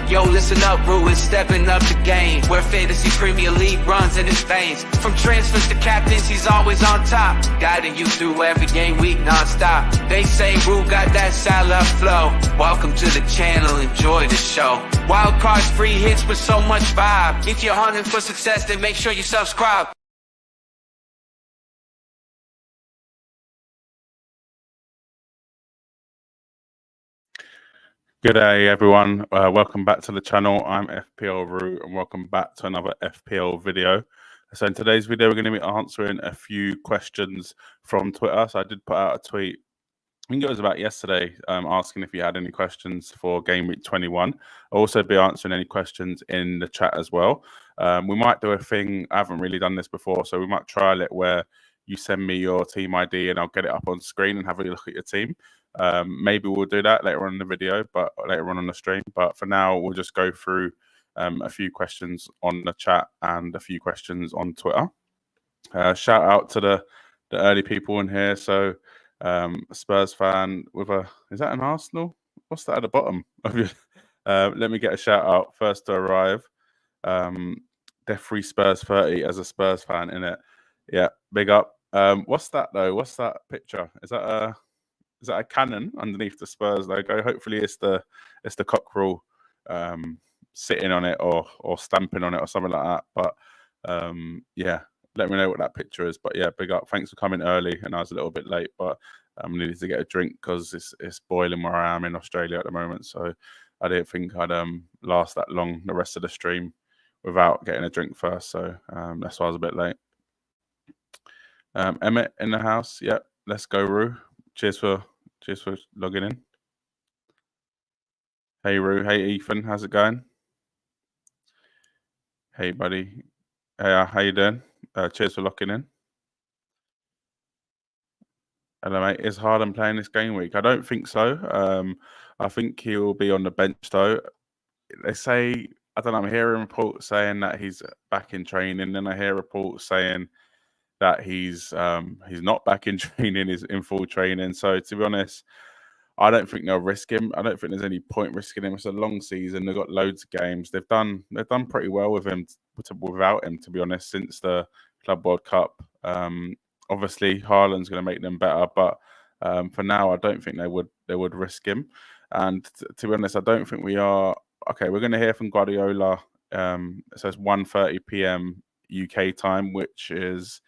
Yo, listen up, Rue is stepping up the game, where fantasy Premier League runs in his veins. From transfers to captains, he's always on top, guiding you through every game week non-stop. They say Rue got that Salah flow. Welcome to the channel, enjoy the show. Wild cards, free hits with so much vibe. If you're hunting for success, then make sure you subscribe. Good day, everyone. Welcome back to the channel. I'm FPL Root, and welcome back to another FPL video. So in today's video, we're going to be answering a few questions from Twitter. So I did put out a tweet, I think it was about yesterday, asking if you had any questions for Game Week 21. I'll also be answering any questions in the chat as well. We might do a thing, I haven't really done this before, so we might trial it where you send me your team ID and I'll get it up on screen and have a look at your team. Maybe we'll do that later on in the video, but later on the stream. But for now, we'll just go through a few questions on the chat and a few questions on Twitter. Shout out to the early people in here. So a Spurs fan with is that an Arsenal? What's that at the bottom of your? Let me get a shout out first to arrive. Death Free Spurs 30 as a Spurs fan in it. Yeah, big up. What's that though? What's that picture? Is that a cannon underneath the Spurs logo? Hopefully it's the cockerel sitting on it or stamping on it or something like that. But yeah, let me know what that picture is. But yeah, big up. Thanks for coming early, and I was a little bit late, but I needed to get a drink because it's boiling where I am in Australia at the moment. So I didn't think I'd last that long the rest of the stream without getting a drink first. So that's why I was a bit late. Emmett in the house. Yep, let's go, Rue. Cheers for logging in. Hey, Rue. Hey, Ethan. How's it going? Hey, buddy. Hey, how you doing? Cheers for locking in. Hello, mate. Is Haaland playing this game week? I don't think so. I think he'll be on the bench, though. They say, I don't know, I'm hearing reports saying that he's back in training. Then I hear reports saying that he's not back in training, he's in full training. So to be honest, I don't think they'll risk him. I don't think there's any point risking him. It's a long season. They've got loads of games. They've done pretty well with him without him, to be honest, since the Club World Cup. Obviously, Haaland's going to make them better, but for now, I don't think they would risk him. And to be honest, I don't think we are. Okay, we're going to hear from Guardiola. It says 1:30 p.m. UK time, which is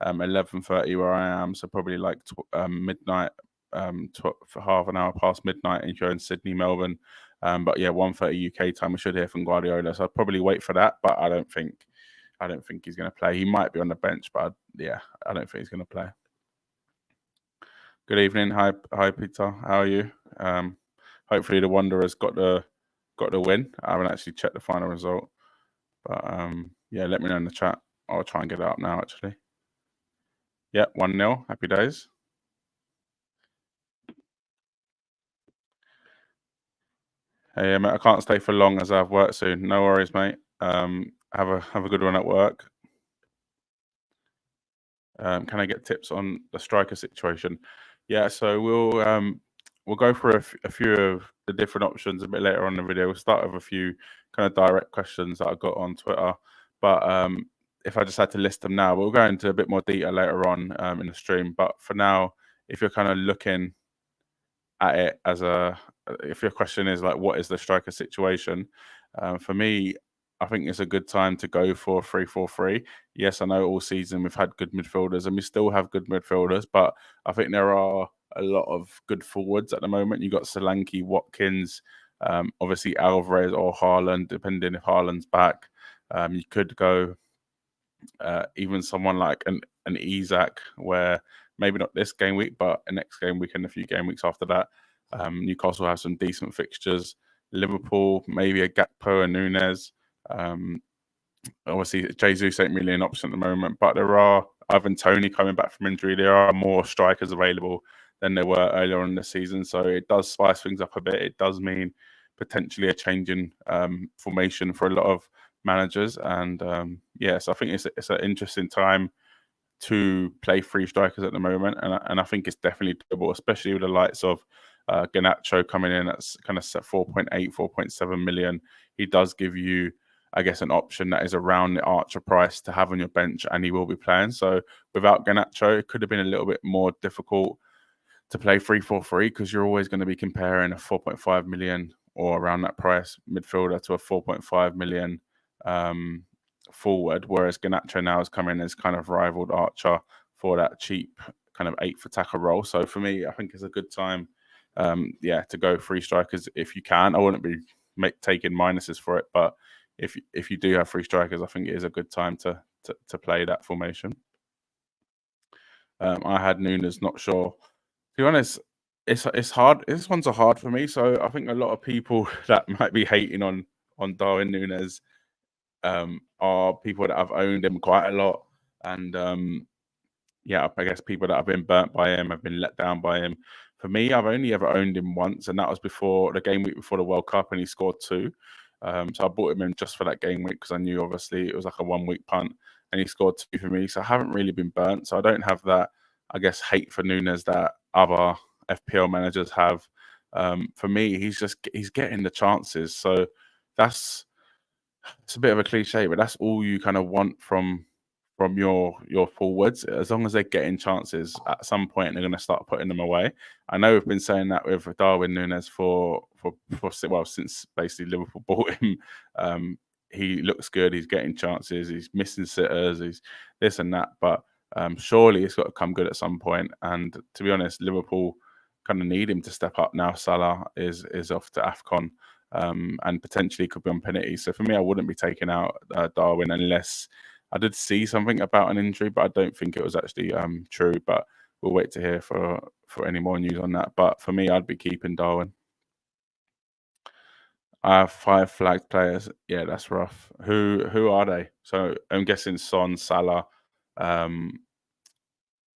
11:30 where I am, so probably like midnight, for half an hour past midnight if you're in Sydney, Melbourne. But yeah, 1:30 UK time, we should hear from Guardiola. So I'll probably wait for that, but I don't think he's going to play. He might be on the bench, but yeah, I don't think he's going to play. Good evening, hi Peter, how are you? Hopefully the Wanderers got the win. I haven't actually checked the final result, but yeah, let me know in the chat. I'll try and get it up now actually. Yeah, 1-0. Happy days. Hey, mate, I can't stay for long as I have work soon. No worries, mate. Have a good one at work. Can I get tips on the striker situation? Yeah, so we'll go through a few of the different options a bit later on in the video. We'll start with a few kind of direct questions that I got on Twitter, but if I just had to list them now, we'll go into a bit more detail later on in the stream. But for now, if you're kind of looking at it as if your question is like, what is the striker situation? For me, I think it's a good time to go for 3-4-3. Yes, I know all season we've had good midfielders and we still have good midfielders, but I think there are a lot of good forwards at the moment. You've got Solanke, Watkins, obviously Alvarez or Haaland, depending if Haaland's back. You could go even someone like an Isak, where maybe not this game week, but the next game week and a few game weeks after that. Newcastle have some decent fixtures. Liverpool, maybe a Gakpo and Nunez. Obviously, Jesus ain't really an option at the moment, but there are, other than Tony coming back from injury, there are more strikers available than there were earlier on in the season. So it does spice things up a bit. It does mean potentially a change in formation for a lot of managers. And yes, I think it's an interesting time to play three strikers at the moment. And I think it's definitely doable, especially with the likes of Garnacho coming in at kind of 4.8, 4.7 million. He does give you, I guess, an option that is around the Archer price to have on your bench, and he will be playing. So without Garnacho, it could have been a little bit more difficult to play 3-4-3 because you're always going to be comparing a 4.5 million or around that price midfielder to a 4.5 million forward, whereas Garnacho now has come in as kind of rivaled Archer for that cheap kind of 8th attacker role. So for me, I think it's a good time, to go 3 strikers if you can. I wouldn't be taking minuses for it, but if you do have 3 strikers, I think it is a good time to play that formation. I had Nunes, not sure. To be honest, it's hard. This one's hard for me. So I think a lot of people that might be hating on Darwin Nunes are people that have owned him quite a lot, and I guess people that have been burnt by him, have been let down by him. For me, I've only ever owned him once, and that was before the game week before the World Cup, and he scored 2. So I bought him in just for that game week because I knew obviously it was like a 1-week punt, and he scored 2 for me. So I haven't really been burnt. So I don't have that, I guess, hate for Nunes that other FPL managers have. For me, he's getting the chances. So it's a bit of a cliche, but that's all you kind of want from your forwards. As long as they're getting chances, at some point they're going to start putting them away. I know we've been saying that with Darwin Nunes for since basically Liverpool bought him. He looks good. He's getting chances. He's missing sitters. He's this and that. But surely it's got to come good at some point. And to be honest, Liverpool kind of need him to step up now. Salah is off to AFCON. And potentially could be on penalty. So for me, I wouldn't be taking out Darwin unless I did see something about an injury, but I don't think it was actually true. But we'll wait to hear for any more news on that. But for me, I'd be keeping Darwin. I have 5 flagged players. Yeah, that's rough. Who are they? So I'm guessing Son, Salah,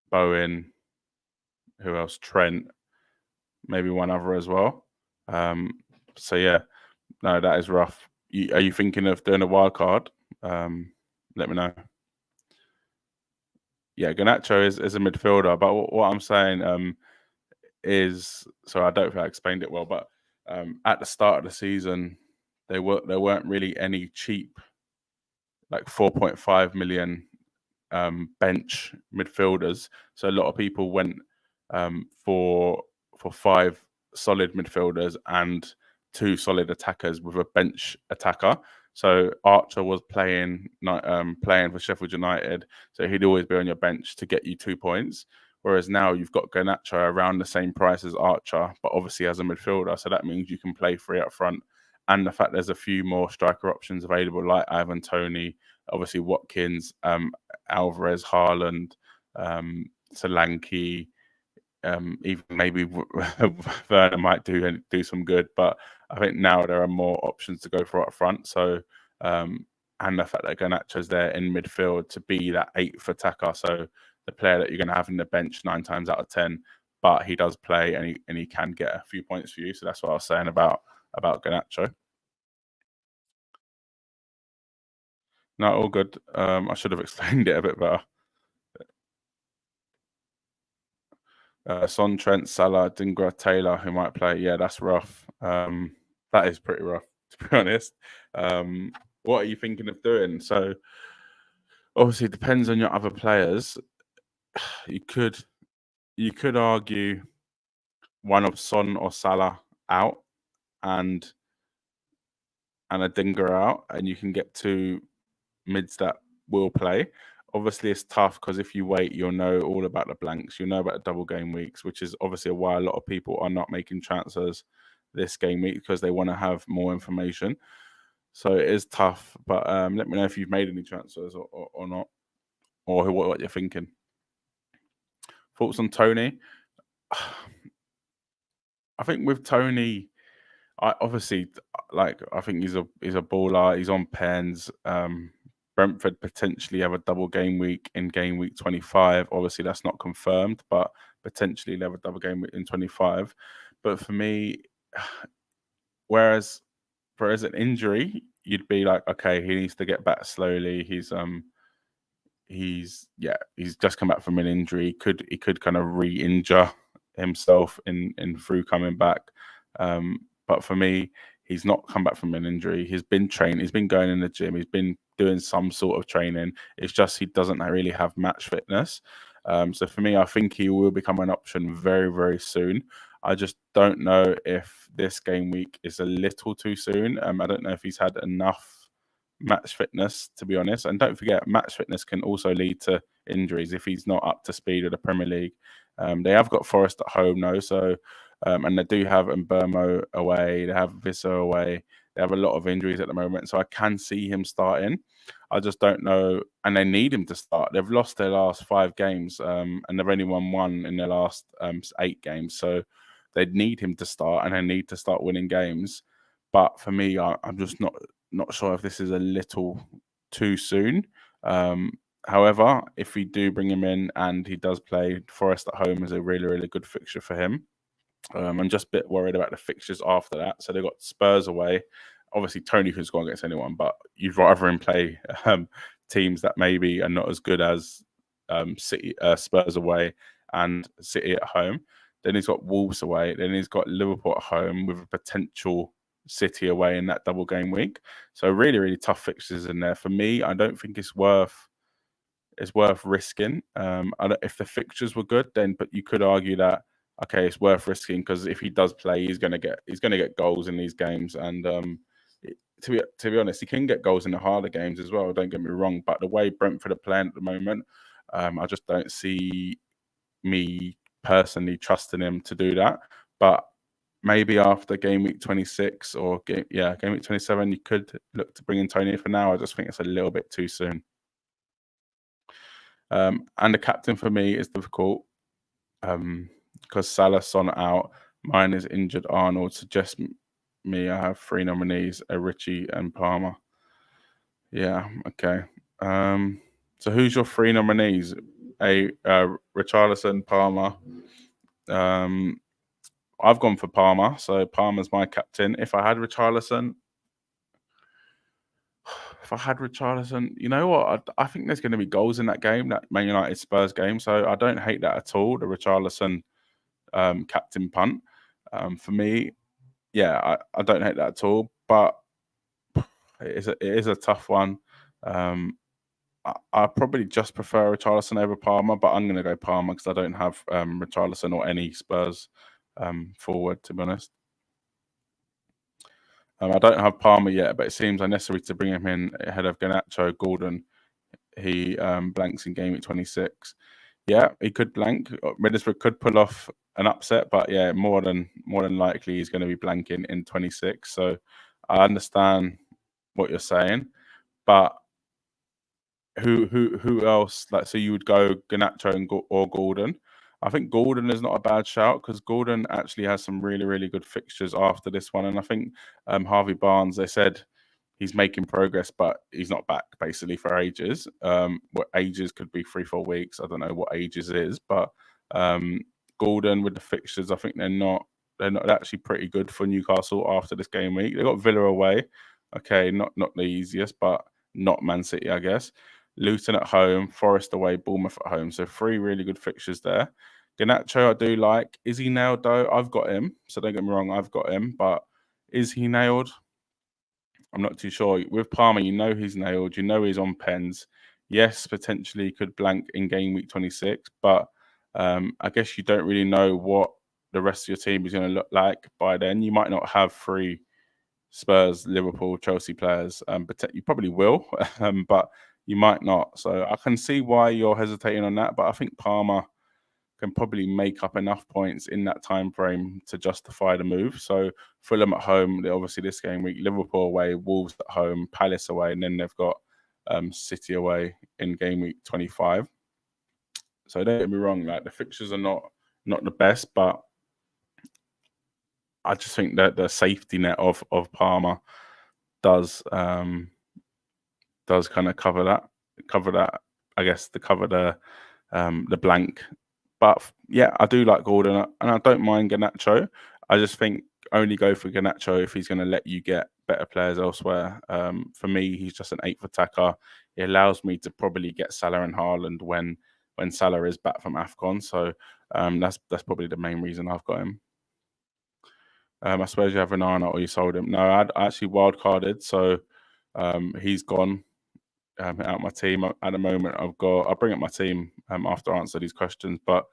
Bowen. Who else? Trent. Maybe one other as well. So yeah, no, that is rough. Are you thinking of doing a wild card? Let me know. Yeah, Garnacho is a midfielder, but what I'm saying is, so I don't think I explained it well, but at the start of the season, there weren't really any cheap, like 4.5 million bench midfielders. So a lot of people went for 5 solid midfielders and 2 solid attackers with a bench attacker. So Archer was playing for Sheffield United, so he'd always be on your bench to get you 2 points. Whereas now you've got Garnacho around the same price as Archer, but obviously as a midfielder, so that means you can play 3 up front. And the fact there's a few more striker options available, like Ivan Toney, obviously Watkins, Alvarez, Haaland, Solanke. Even maybe Werner might do some good, but I think now there are more options to go for up front. So, and the fact that Garnacho's there in midfield to be that 8th attacker, so the player that you're going to have in the bench 9 times out of 10, but he does play and he can get a few points for you. So that's what I was saying about Garnacho. No, all good. I should have explained it a bit better. Son, Trent, Salah, Dingra, Taylor, who might play. Yeah, that's rough. That is pretty rough, to be honest. What are you thinking of doing? So, obviously, it depends on your other players. You could argue one of Son or Salah out and a Dingra out, and you can get 2 mids that will play. Obviously, it's tough because if you wait, you'll know all about the blanks. You'll know about the double game weeks, which is obviously why a lot of people are not making transfers this game week because they want to have more information. So it is tough, but let me know if you've made any transfers or not, or what you're thinking. Thoughts on Toney? I think with Toney, I think he's a baller. He's on pens. Brentford potentially have a double game week in game week 25. Obviously, that's not confirmed, but potentially they'll have a double game week in 25. But for me, whereas for as an injury, you'd be like, okay, he needs to get back slowly. He's just come back from an injury. He could kind of re-injure himself in through coming back. But for me, he's not come back from an injury. He's been trained. He's been going in the gym. He's been doing some sort of training. It's just he doesn't really have match fitness. So for me, I think he will become an option very, very soon. I just don't know if this game week is a little too soon. I don't know if he's had enough match fitness, to be honest. And don't forget, match fitness can also lead to injuries if he's not up to speed with the Premier League. They have got Forest at home now, so and they do have Mbermo away. They have Vissa away. They have a lot of injuries at the moment, so I can see him starting. I just don't know, and they need him to start. They've lost their last 5 games, and they've only won 1 in their last 8 games. So they need him to start, and they need to start winning games. But for me, I'm just not sure if this is a little too soon. However, if we do bring him in and he does play, Forest at home is a really, really good fixture for him. I'm just a bit worried about the fixtures after that. So they've got Spurs away. Obviously, Tony can score against anyone, but you'd rather him play teams that maybe are not as good as City, Spurs away and City at home. Then he's got Wolves away. Then he's got Liverpool at home with a potential City away in that double game week. So really, really tough fixtures in there. For me, I don't think it's worth risking. If the fixtures were good, then but you could argue that okay, it's worth risking because if he does play, he's gonna get goals in these games. And to be honest, he can get goals in the harder games as well. Don't get me wrong, but the way Brentford are playing at the moment, I just don't see me personally trusting him to do that. But maybe after game week 26 or game week 27, you could look to bring in Tony. For now, I just think it's a little bit too soon. And the captain for me is difficult because Salah's on out. Mine is injured Arnold. Suggest me. I have 3 nominees: Richie and Palmer. Yeah, okay. So who's your 3 nominees? Richarlison, Palmer. I've gone for Palmer, so Palmer's my captain. If I had Richarlison, you know what? I think there's going to be goals in that game, that Man United Spurs game. So I don't hate that at all. The Richarlison captain punt. For me, yeah, I don't hate that at all. But it is a tough one. I probably just prefer Richarlison over Palmer, but I'm going to go Palmer because I don't have Richarlison or any Spurs forward, to be honest. I don't have Palmer yet, but it seems unnecessary to bring him in ahead of Garnacho. Gordon, he blanks in game week 26. Yeah, he could blank. Middlesbrough could pull off an upset, but yeah, more than likely he's going to be blanking in 26. So I understand what you're saying, but who else? Like, so you would go Garnacho or Gordon? I think Gordon is not a bad shout because Gordon actually has some really, really good fixtures after this one. And I think Harvey Barnes, they said he's making progress, but he's not back basically for ages. What ages could be 3-4 weeks. I don't know what ages is, but Gordon with the fixtures, I think they're not actually pretty good for Newcastle after this game week. They got Villa away. Okay, not the easiest, but not Man City, I guess. Luton at home, Forest away, Bournemouth at home. So 3 really good fixtures there. Garnacho, I do like. Is he nailed though? I've got him. So don't get me wrong, I've got him. But is he nailed? I'm not too sure. With Palmer, you know he's nailed. You know he's on pens. Yes, potentially could blank in game week 26. But I guess you don't really know what the rest of your team is going to look like by then. You might not have 3 Spurs, Liverpool, Chelsea players. But you probably will. But you might not. So I can see why you're hesitating on that, but I think Palmer can probably make up enough points in that time frame to justify the move. So Fulham at home, obviously this game week, Liverpool away, Wolves at home, Palace away, and then they've got City away in game week 25. So don't get me wrong, like the fixtures are not the best, but I just think that the safety net of Palmer does kind of cover that, I guess, to cover the blank. But yeah, I do like Gordon, and I don't mind Garnacho. I just think only go for Garnacho if he's going to let you get better players elsewhere. For me, he's just an 8th attacker. It allows me to probably get Salah and Haaland when when Salah is back from AFCON. So that's probably the main reason I've got him. I suppose you have Onana or you sold him. No, I actually wildcarded, so he's gone out my team at the moment. I'll bring up my team after I answer these questions, but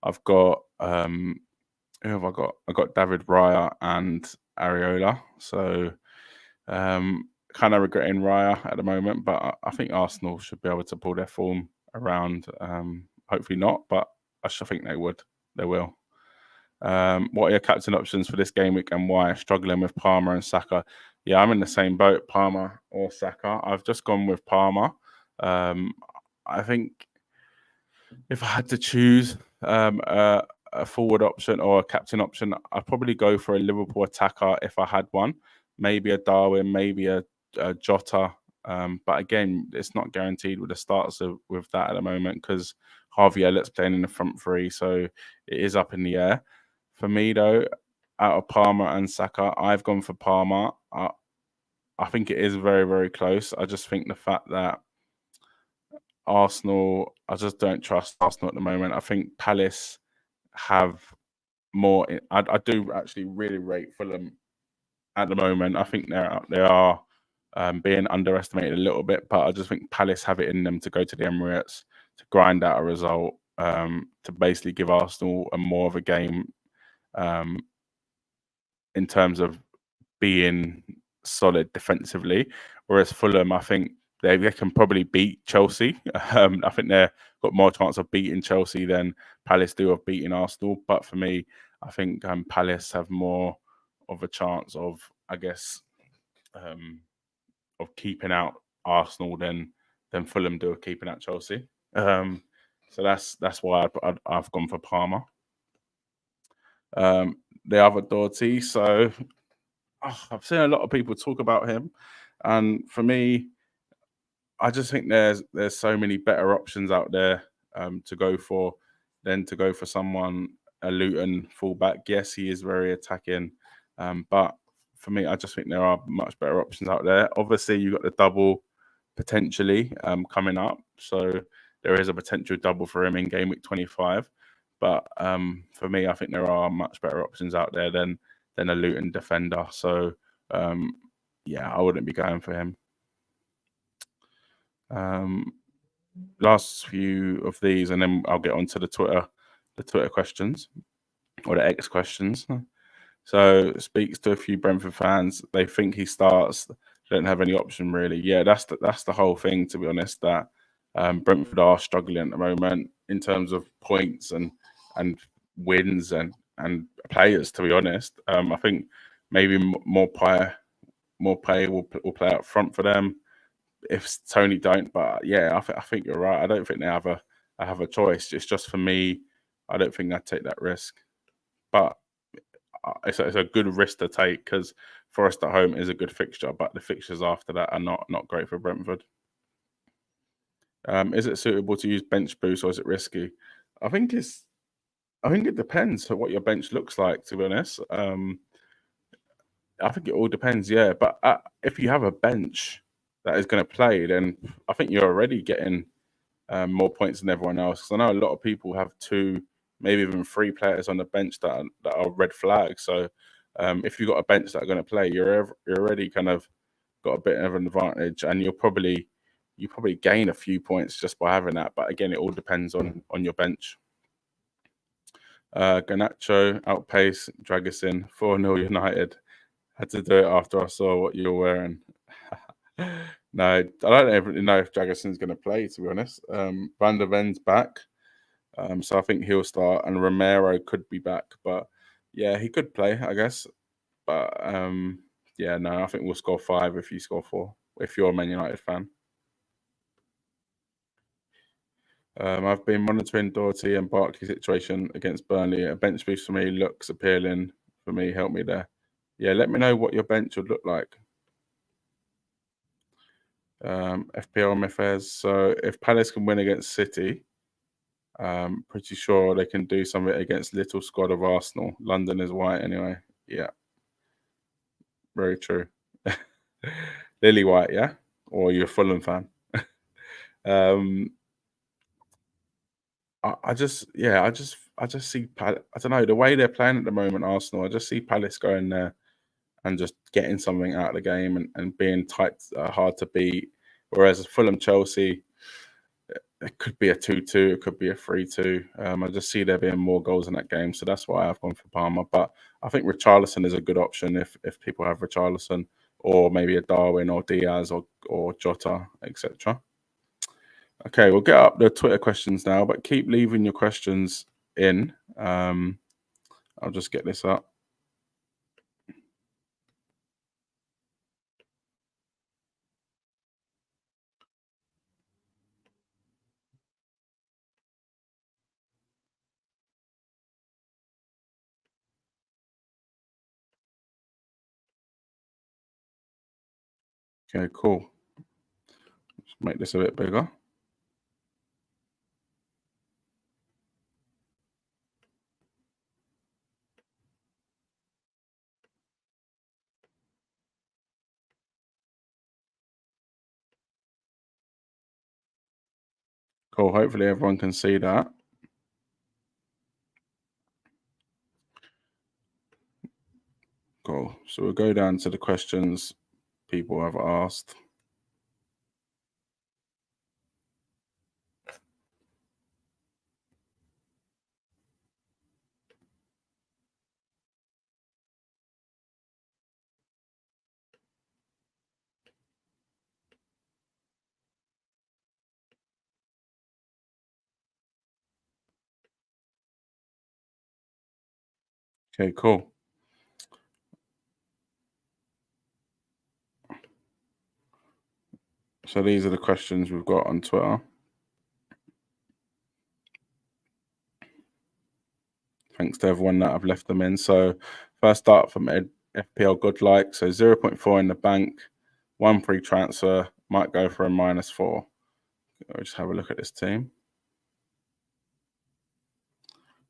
I've got who have I got? I got David Raya and Areola. So kind of regretting Raya at the moment, but I think Arsenal should be able to pull their form around. Hopefully not, but I should think they would. They will. What are your captain options for this game week and why? Struggling with Palmer and Saka. Yeah, I'm in the same boat, Palmer or Saka. I've just gone with Palmer. I think if I had to choose a forward option or a captain option, I'd probably go for a Liverpool attacker if I had one. Maybe a Darwin, maybe a Jota. But again, it's not guaranteed with the starts with that at the moment because Harvey Elliott's playing in the front three, so it is up in the air. For me, though, out of Palmer and Saka, I've gone for Palmer. I think it is very, very close. I just think the fact that Arsenal, I just don't trust Arsenal at the moment. I think Palace have more. I do actually really rate Fulham at the moment. I think they are being underestimated a little bit, but I just think Palace have it in them to go to the Emirates, to grind out a result, to basically give Arsenal a more of a game in terms of being solid defensively. Whereas Fulham, I think they can probably beat Chelsea. I think they've got more chance of beating Chelsea than Palace do of beating Arsenal. But for me, I think Palace have more of a chance of, I guess, of keeping out Arsenal than Fulham do of keeping out Chelsea. So that's why I've gone for Palmer. The other Doherty, so I've seen a lot of people talk about him, and for me, I just think there's so many better options out there to go for than to go for someone a Luton fullback. Yes, he is very attacking, but for me, I just think there are much better options out there. Obviously, you've got the double potentially coming up, so there is a potential double for him in game week 25. But for me, I think there are much better options out there than a Luton defender. So yeah, I wouldn't be going for him. Last few of these, and then I'll get on to the Twitter questions or the X questions. So speaks to a few Brentford fans. They think he starts. Don't have any option really. Yeah, that's the whole thing. To be honest, that Brentford are struggling at the moment in terms of points and wins and players. To be honest, I think maybe more play will play up front for them if Tony don't. But yeah, I think you're right. I don't think they have a choice. It's just for me, I don't think I'd take that risk. But it's a good risk to take because Forest at home is a good fixture, but the fixtures after that are not great for Brentford. Is it suitable to use bench boost or is it risky? I think it depends on what your bench looks like, to be honest. I think it all depends, yeah. But if you have a bench that is going to play, then I think you're already getting more points than everyone else. Because I know a lot of people have 2, maybe even 3 players on the bench that are red flags. So if you've got a bench that are going to play, you're already kind of got a bit of an advantage, and you probably gain a few points just by having that. But again, it all depends on your bench. Garnacho outpace Dragusin 4-0 United. Had to do it after I saw what you were wearing. No, I don't even know if Dragusin's going to play, to be honest. Van der Ven's back, so I think he'll start, and Romero could be back. But yeah, he could play, I guess. But yeah, no, I think we'll score 5 if you score 4, if you're a Man United fan. I've been monitoring Doherty and Barkley's situation against Burnley. A bench boost for me looks appealing. For me, help me there. Yeah, let me know what your bench would look like. FPL MFS. So if Palace can win against City, pretty sure they can do something against little squad of Arsenal. London is white anyway. Yeah, very true. Lily White, yeah? Or you're a Fulham fan. I just see I don't know the way they're playing at the moment, Arsenal. I just see Palace going there and just getting something out of the game and being tight, hard to beat. Whereas Fulham, Chelsea, it could be a 2-2, it could be a 3-2. I just see there being more goals in that game, so that's why I've gone for Palmer. But I think Richarlison is a good option if people have Richarlison, or maybe a Darwin or Diaz or Jota, etc. Okay, we'll get up the Twitter questions now, but keep leaving your questions in. I'll just get this up. Okay, cool. Let's make this a bit bigger. Cool. Hopefully everyone can see that. Cool. So we'll go down to the questions people have asked. Okay, cool. So these are the questions we've got on Twitter. Thanks to everyone that I've left them in. So first up from FPL Godlike. So 0.4 in the bank, 1 free transfer, might go for a -4. I'll just have a look at this team.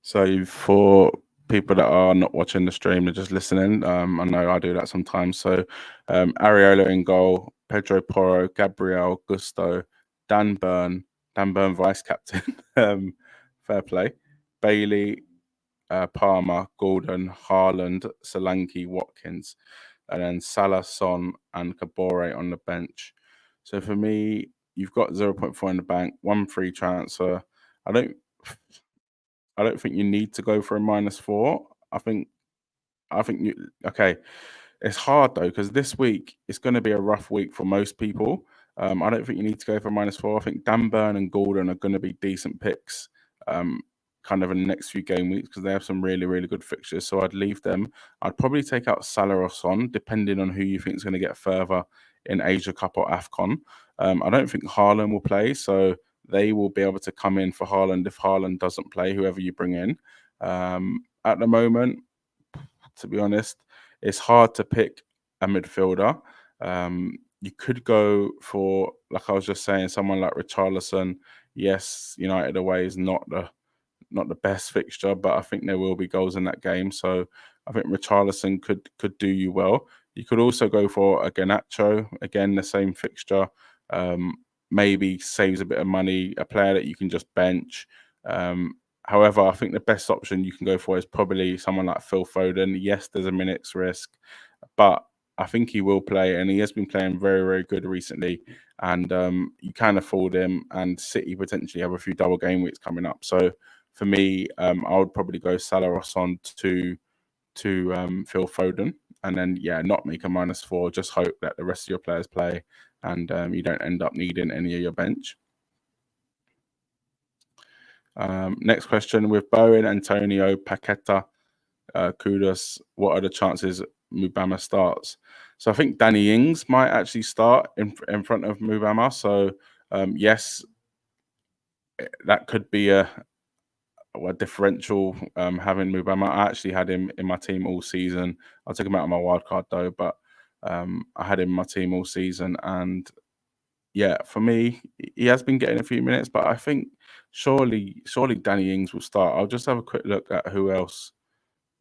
So for people that are not watching the stream, they're just listening. I know I do that sometimes. So Areola in goal, Pedro Porro, Gabriel, Gusto, Dan Burn vice captain, fair play, Bailey, Palmer, Gordon, Haaland, Solanke, Watkins, and then Salah, Son, and Kabore on the bench. So for me, you've got 0.4 in the bank, 1 free transfer. I don't think you need to go for a -4. I think you okay. It's hard though because this week it's going to be a rough week for most people. I don't think you need to go for a -4. I think Dan Burn and Gordon are going to be decent picks, kind of in the next few game weeks because they have some really really good fixtures. So I'd leave them. I'd probably take out Salah or Son, depending on who you think is going to get further in Asia Cup or AFCON. I don't think Haaland will play, so they will be able to come in for Haaland if Haaland doesn't play, whoever you bring in. At the moment, to be honest, it's hard to pick a midfielder. You could go for, like I was just saying, someone like Richarlison. Yes, United away is not the best fixture, but I think there will be goals in that game. So I think Richarlison could do you well. You could also go for a Garnacho, again, the same fixture. Maybe saves a bit of money, a player that you can just bench. However, I think the best option you can go for is probably someone like Phil Foden. Yes, there's a minutes risk, but I think he will play, and he has been playing very, very good recently. And you can afford him, and City potentially have a few double game weeks coming up. So for me, I would probably go Salah or Son to Phil Foden, and then not make a -4. Just hope that the rest of your players play, and you don't end up needing any of your bench. Next question with Bowen, Antonio, Paqueta, Kudus. What are the chances Mubama starts? So I think Danny Ings might actually start in front of Mubama. So yes, that could be a differential having Mubama. I actually had him in my team all season. I took him out of my wildcard though, but I had him in my team all season, and for me, he has been getting a few minutes, but I think surely Danny Ings will start. I'll just have a quick look at who else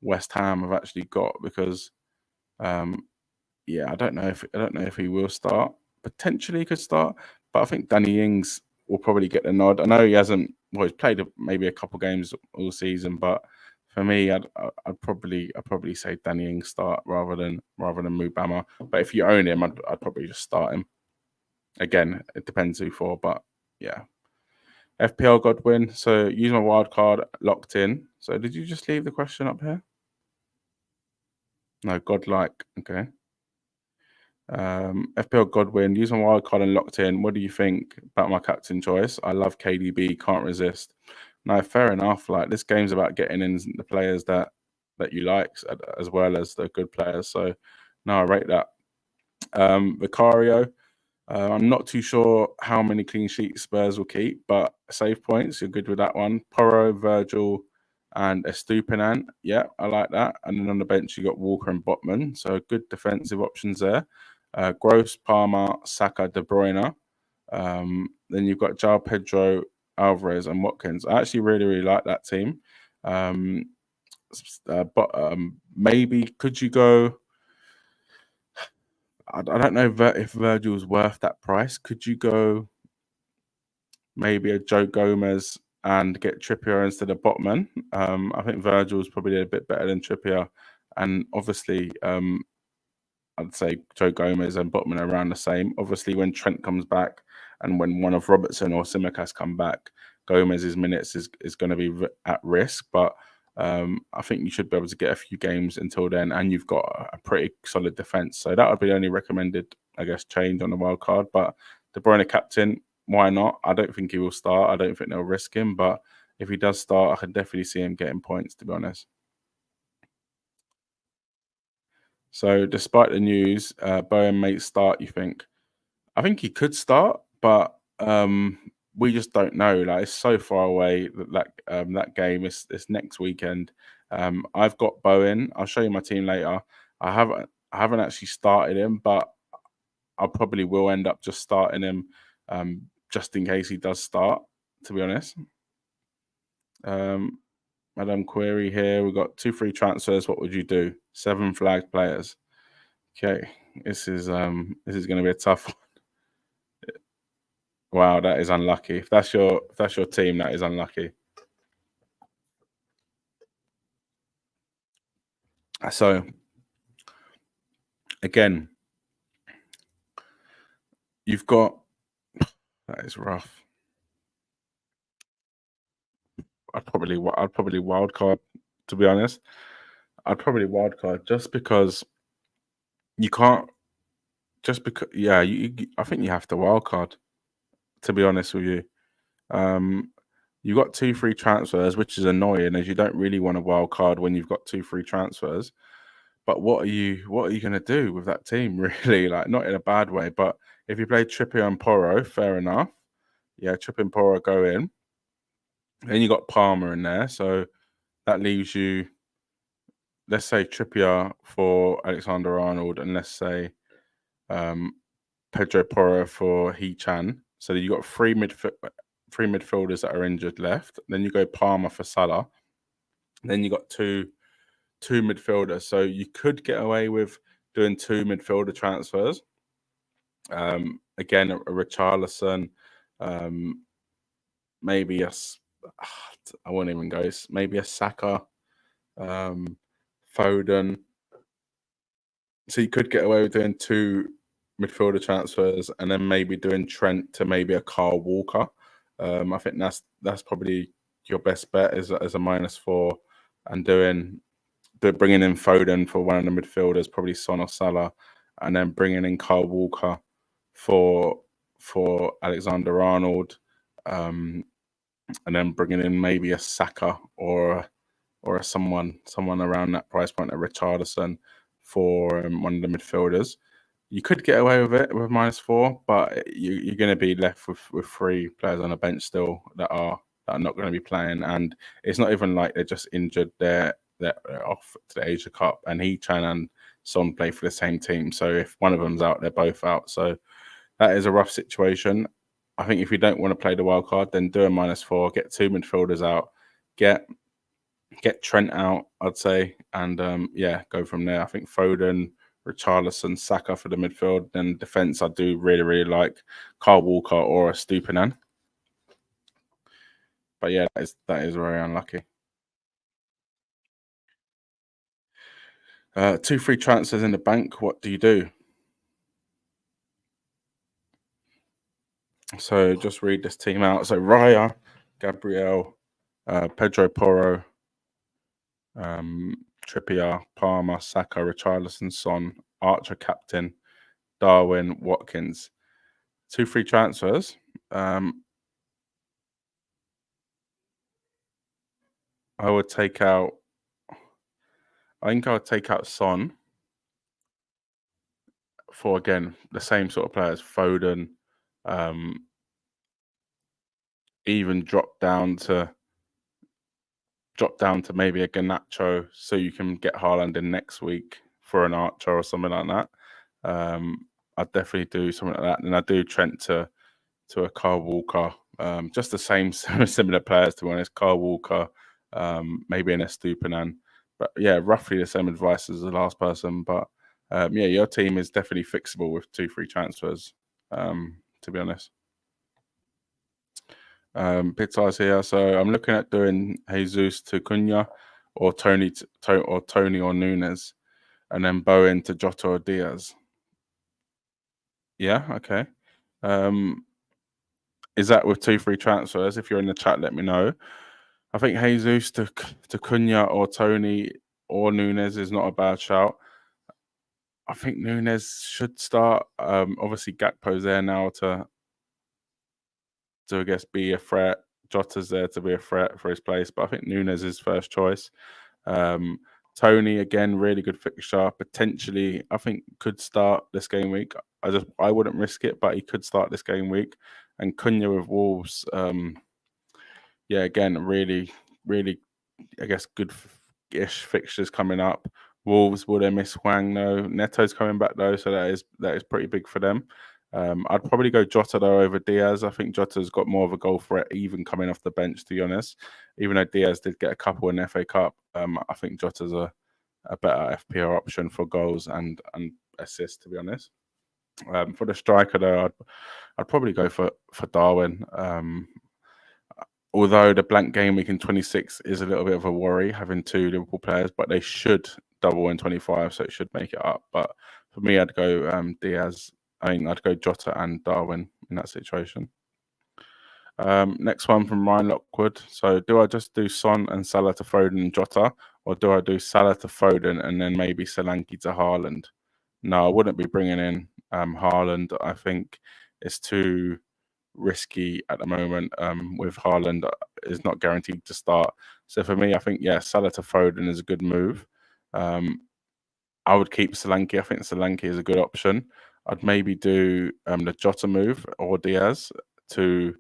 West Ham have actually got because, I don't know if he will start. Potentially he could start, but I think Danny Ings will probably get the nod. I know he hasn't. Well, he's played maybe a couple games all season, but for me, I'd probably say Danny Ings start rather than Mubama. But if you own him, I'd probably just start him. Again, it depends who for, but yeah. FPL Godwin. So use my wild card locked in. So did you just leave the question up here? No, godlike. Okay. FPL Godwin, use my wild card and locked in. What do you think about my captain choice? I love KDB, can't resist. No, fair enough. Like, this game's about getting in the players that you like as well as the good players. So no, I rate that. Vicario, I'm not too sure how many clean sheets Spurs will keep, but save points, you're good with that one. Porro, Virgil, and Estupinan. Yeah, I like that. And then on the bench, you got Walker and Botman. So good defensive options there. Gross, Palmer, Saka, De Bruyne. Then you've got João Pedro, Alvarez, and Watkins. I actually really like that team. But maybe could you go? I don't know if Virgil's worth that price. Could you go maybe a Joe Gomez and get Trippier instead of Botman? I think Virgil's probably a bit better than Trippier, and obviously, I'd say Joe Gomez and Botman are around the same. Obviously, when Trent comes back and when one of Robertson or Tsimikas come back, Gomez's minutes is going to be at risk, but I think you should be able to get a few games until then, and you've got a pretty solid defense. So that would be the only recommended, I guess, change on the wild card. But De Bruyne captain, why not? I don't think he will start. I don't think they'll risk him, but if he does start, I can definitely see him getting points, to be honest. So despite the news, Bowen may start, you think? I think he could start, but we just don't know. Like, it's so far away that game is next weekend. I've got Bowen. I'll show you my team later. I haven't actually started him, but I probably will end up just starting him just in case he does start, to be honest. Madam Query here. We've got 2 free transfers. What would you do? 7 flagged players. Okay, this is going to be a tough one. Wow, that is unlucky. If that's your team, that is unlucky. So again, you've got that is rough. I'd probably wildcard, to be honest. I'd probably wildcard just because you can't. Just because, yeah, I think you have to wildcard. To be honest with you, you got 2 free transfers, which is annoying, as you don't really want a wild card when you've got 2 free transfers. But what are you going to do with that team, really? Like, not in a bad way, but if you play Trippier and Porro, fair enough. Yeah, Trippier and Porro go in. Then you got Palmer in there, so that leaves you, let's say, Trippier for Alexander-Arnold, and let's say Pedro Porro for He-Chan. So you got 3 midfielders that are injured left. Then you go Palmer for Salah. Then you got two midfielders. So you could get away with doing 2 midfielder transfers. Again, a Richarlison, maybe I won't even go. Maybe a Saka, Foden. So you could get away with doing 2 midfielder transfers and then maybe doing Trent to maybe a Kyle Walker. I think that's probably your best bet as a -4, and bringing in Foden for one of the midfielders, probably Son or Salah, and then bringing in Kyle Walker for Alexander-Arnold, and then bringing in maybe a Saka or someone around that price point, a Richarlison for one of the midfielders. You could get away with it with -4, but you're going to be left with 3 players on the bench still that are not going to be playing, and it's not even like they're just injured. They're off to the Asia Cup, and He-Chan and Son play for the same team. So if one of them's out, they're both out. So that is a rough situation. I think if you don't want to play the wild card, then do a -4, get 2 midfielders out, get Trent out, I'd say, and go from there. I think Foden, Richarlison, Saka for the midfield. Then defense, I do really like Kyle Walker or a Estupinan. But yeah, that is very unlucky. 2 free transfers in the bank. What do you do? So just read this team out. So Raya, Gabriel, Pedro Porro, Trippier, Palmer, Saka, Richarlison, Son, Archer captain, Darwin, Watkins. 2 free transfers. I would take out. I think I would take out Son for, again, the same sort of players. Foden, even drop down to maybe a Garnacho, so you can get Haaland in next week for an Archer or something like that. I'd definitely do something like that. And I do Trent to a Kyle Walker. Just the same similar players, to be honest. Kyle Walker, maybe an Estupinan. But yeah, roughly the same advice as the last person. But yeah, your team is definitely fixable with 2 free transfers, to be honest. Pizzas here. So I'm looking at doing Jesus to Cunha or Tony or Nunes, and then Bowen to Jota or Diaz. Yeah, okay. Is that with 2 free transfers? If you're in the chat, let me know. I think Jesus to Cunha or Tony or Nunes is not a bad shout. I think Nunes should start. Obviously, Gakpo's there now to I guess be a threat. Jota's there to be a threat for his place, but I think Nunes is first choice. Tony, again, really good fixture. Potentially, I think could start this game week. I wouldn't risk it, but he could start this game week. And Cunha with Wolves, yeah, again, really, I guess, good-ish fixtures coming up. Wolves, will they miss Hwang? No. Neto's coming back though, so that is pretty big for them. I'd probably go Jota though over Diaz. I think Jota's got more of a goal threat, even coming off the bench, to be honest. Even though Diaz did get a couple in the FA Cup, I think Jota's a better FPL option for goals and assists, to be honest. For the striker though, I'd probably go for Darwin. Although the blank game week in 26 is a little bit of a worry, having 2 Liverpool players, but they should double in 25, so it should make it up. But for me, I'd go Diaz. I'd go Jota and Darwin in that situation. Next one from Ryan Lockwood. So do I just do Son and Salah to Foden and Jota, or do I do Salah to Foden and then maybe Solanke to Haaland? No, I wouldn't be bringing in Haaland. I think it's too risky at the moment. With Haaland is not guaranteed to start. So for me, I think, yeah, Salah to Foden is a good move. I would keep Solanke. I think Solanke is a good option. I'd maybe do the Jota move or Diaz to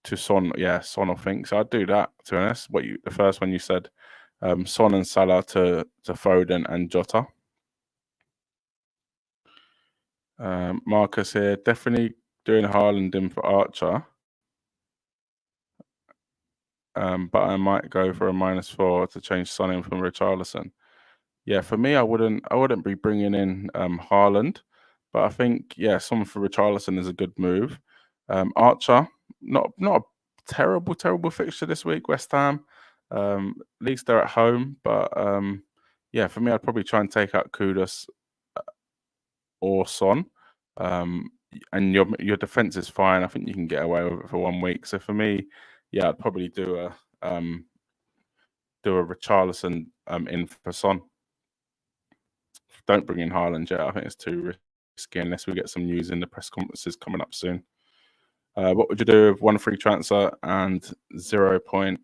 Son. Yeah, Son, I think. So I'd do that, to be honest. The first one you said, Son and Salah to Foden and Jota. Marcus here, definitely doing Haaland in for Archer. But I might go for a -4 to change Son in from Richarlison. Yeah, for me, I wouldn't be bringing in Haaland, but I think, yeah, someone for Richarlison is a good move. Archer, not a terrible fixture this week. West Ham, at least they're at home, but yeah, for me, I'd probably try and take out Kudus or Son. And your defense is fine. I think you can get away with it for 1 week. So for me, yeah, I'd probably do a Richarlison in for Son. Don't bring in Haaland yet. I think it's too risky unless we get some news in the press conferences coming up soon. What would you do with 1 free transfer and 0.1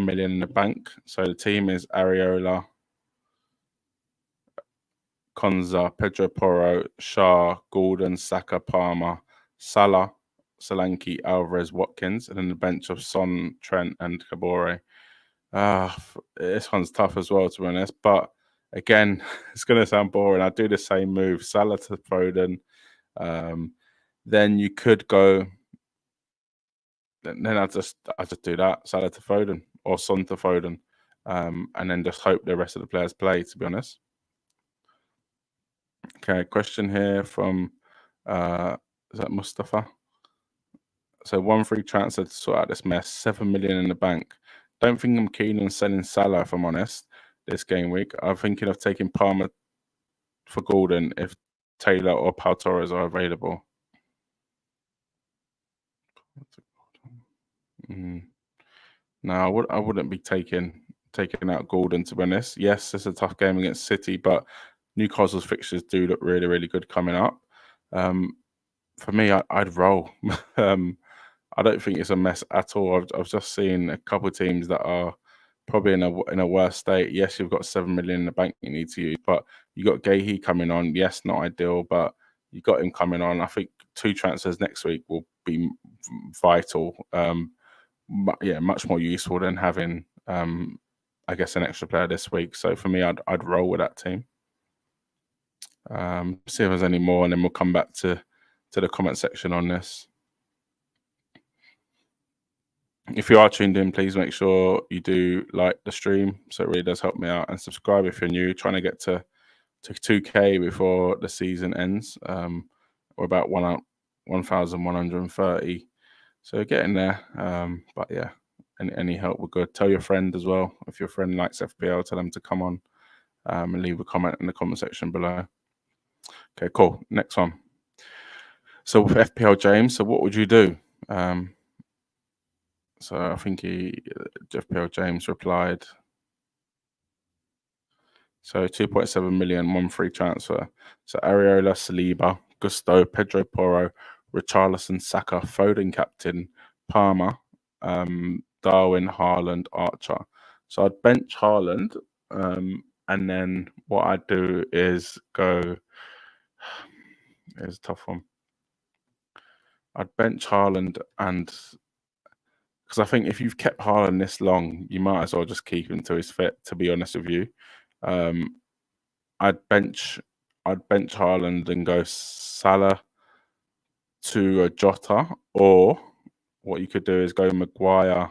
million in the bank? So the team is Areola, Konza, Pedro Porro, Shah, Gordon, Saka, Palmer, Salah, Solanke, Alvarez, Watkins, and then the bench of Son, Trent, and Kabore. This one's tough as well, to be honest. But again, it's going to sound boring. I'd do the same move: Salah to Foden. Then you could go. Then I just do that: Salah to Foden or Son to Foden, and then just hope the rest of the players play. To be honest. Okay, question here from is that Mustafa? So 1 free transfer to sort out this mess. 7 million in the bank. Don't think I'm keen on selling Salah, if I'm honest, this game week. I'm thinking of taking Palmer for Gordon if Taylor or Pau Torres are available. No, I wouldn't be taking out Gordon, to be honest. Yes, it's a tough game against City, but Newcastle's fixtures do look really, really good coming up. For me, I'd roll. I don't think it's a mess at all. I've just seen a couple of teams that are probably in a worse state. Yes, you've got 7 million in the bank you need to use, but you got Gahey coming on. Yes, not ideal, but you got him coming on. I think 2 transfers next week will be vital. Yeah, much more useful than having, I guess, an extra player this week. So for me, I'd roll with that team. See if there's any more, and then we'll come back to the comment section on this. If you are tuned in, please make sure you do like the stream. So it really does help me out, and subscribe if you're new. Trying to get to 2K before the season ends. We're about 1,130. So getting there. But yeah, any help would good. Tell your friend as well. If your friend likes FPL, tell them to come on and leave a comment in the comment section below. Okay, cool. Next one. So with FPL James, so what would you do? So I think FPL James replied. So 2.7 million, 1 free transfer. So Areola, Saliba, Gusto, Pedro Porro, Richarlison, Saka, Foden captain, Palmer, Darwin, Haaland, Archer. So I'd bench Haaland, and then what I'd do is go. It's a tough one. I'd bench Haaland, and because I think if you've kept Haaland this long, you might as well just keep him to his fit. To be honest with you, I'd bench Haaland and go Salah to a Jota, or what you could do is go Maguire.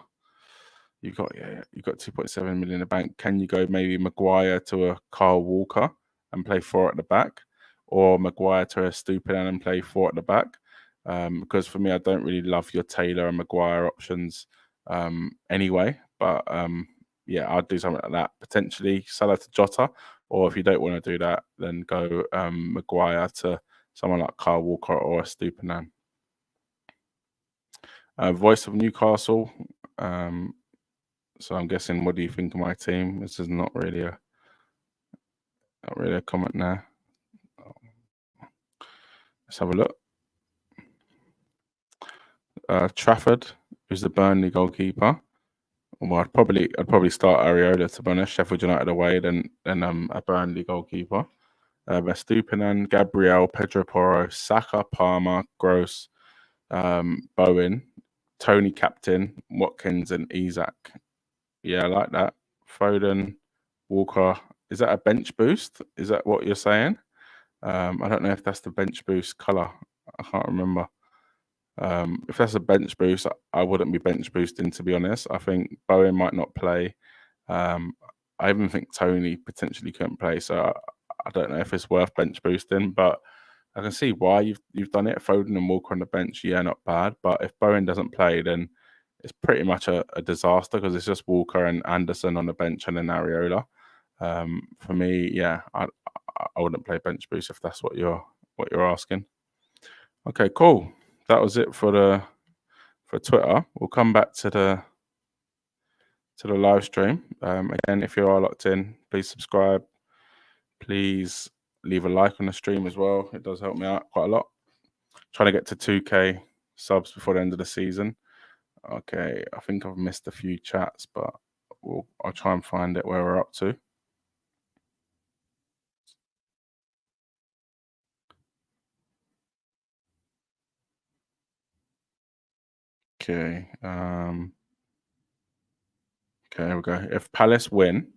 You've got 2.7 million in the bank. Can you go maybe Maguire to a Kyle Walker and play 4 at the back, or Maguire to a Stupinan and play 4 at the back? Because for me, I don't really love your Taylor and Maguire options anyway. But yeah, I'd do something like that. Potentially Salah to Jota, or if you don't want to do that, then go Maguire to someone like Kyle Walker or a Stupinan. Voice of Newcastle. So I'm guessing, what do you think of my team? This is not really a comment now. Let's have a look. Trafford, who's the Burnley goalkeeper. Well, I'd probably start Areola, to be honest. Sheffield United away, then a Burnley goalkeeper. Stupinan, Gabriel, Pedro Porro, Saka, Palmer, Gross, Bowen, Tony captain, Watkins, and Isak. Yeah, I like that. Foden, Walker. Is that a bench boost? Is that what you're saying? I don't know if that's the bench boost colour. I can't remember. If that's a bench boost, I wouldn't be bench boosting, to be honest. I think Bowen might not play. I even think Tony potentially couldn't play. So I don't know if it's worth bench boosting, but I can see why you've done it. Foden and Walker on the bench, yeah, not bad. But if Bowen doesn't play, then it's pretty much a disaster, because it's just Walker and Anderson on the bench and then Areola. For me, yeah, I wouldn't play bench boost if that's what you're asking. Okay, cool. That was it for Twitter. We'll come back to the live stream. Again, if you are locked in, please subscribe. Please leave a like on the stream as well. It does help me out quite a lot. Trying to get to 2K subs before the end of the season. Okay, I think I've missed a few chats, but I'll try and find it where we're up to. Okay. Okay, here we go. If Palace win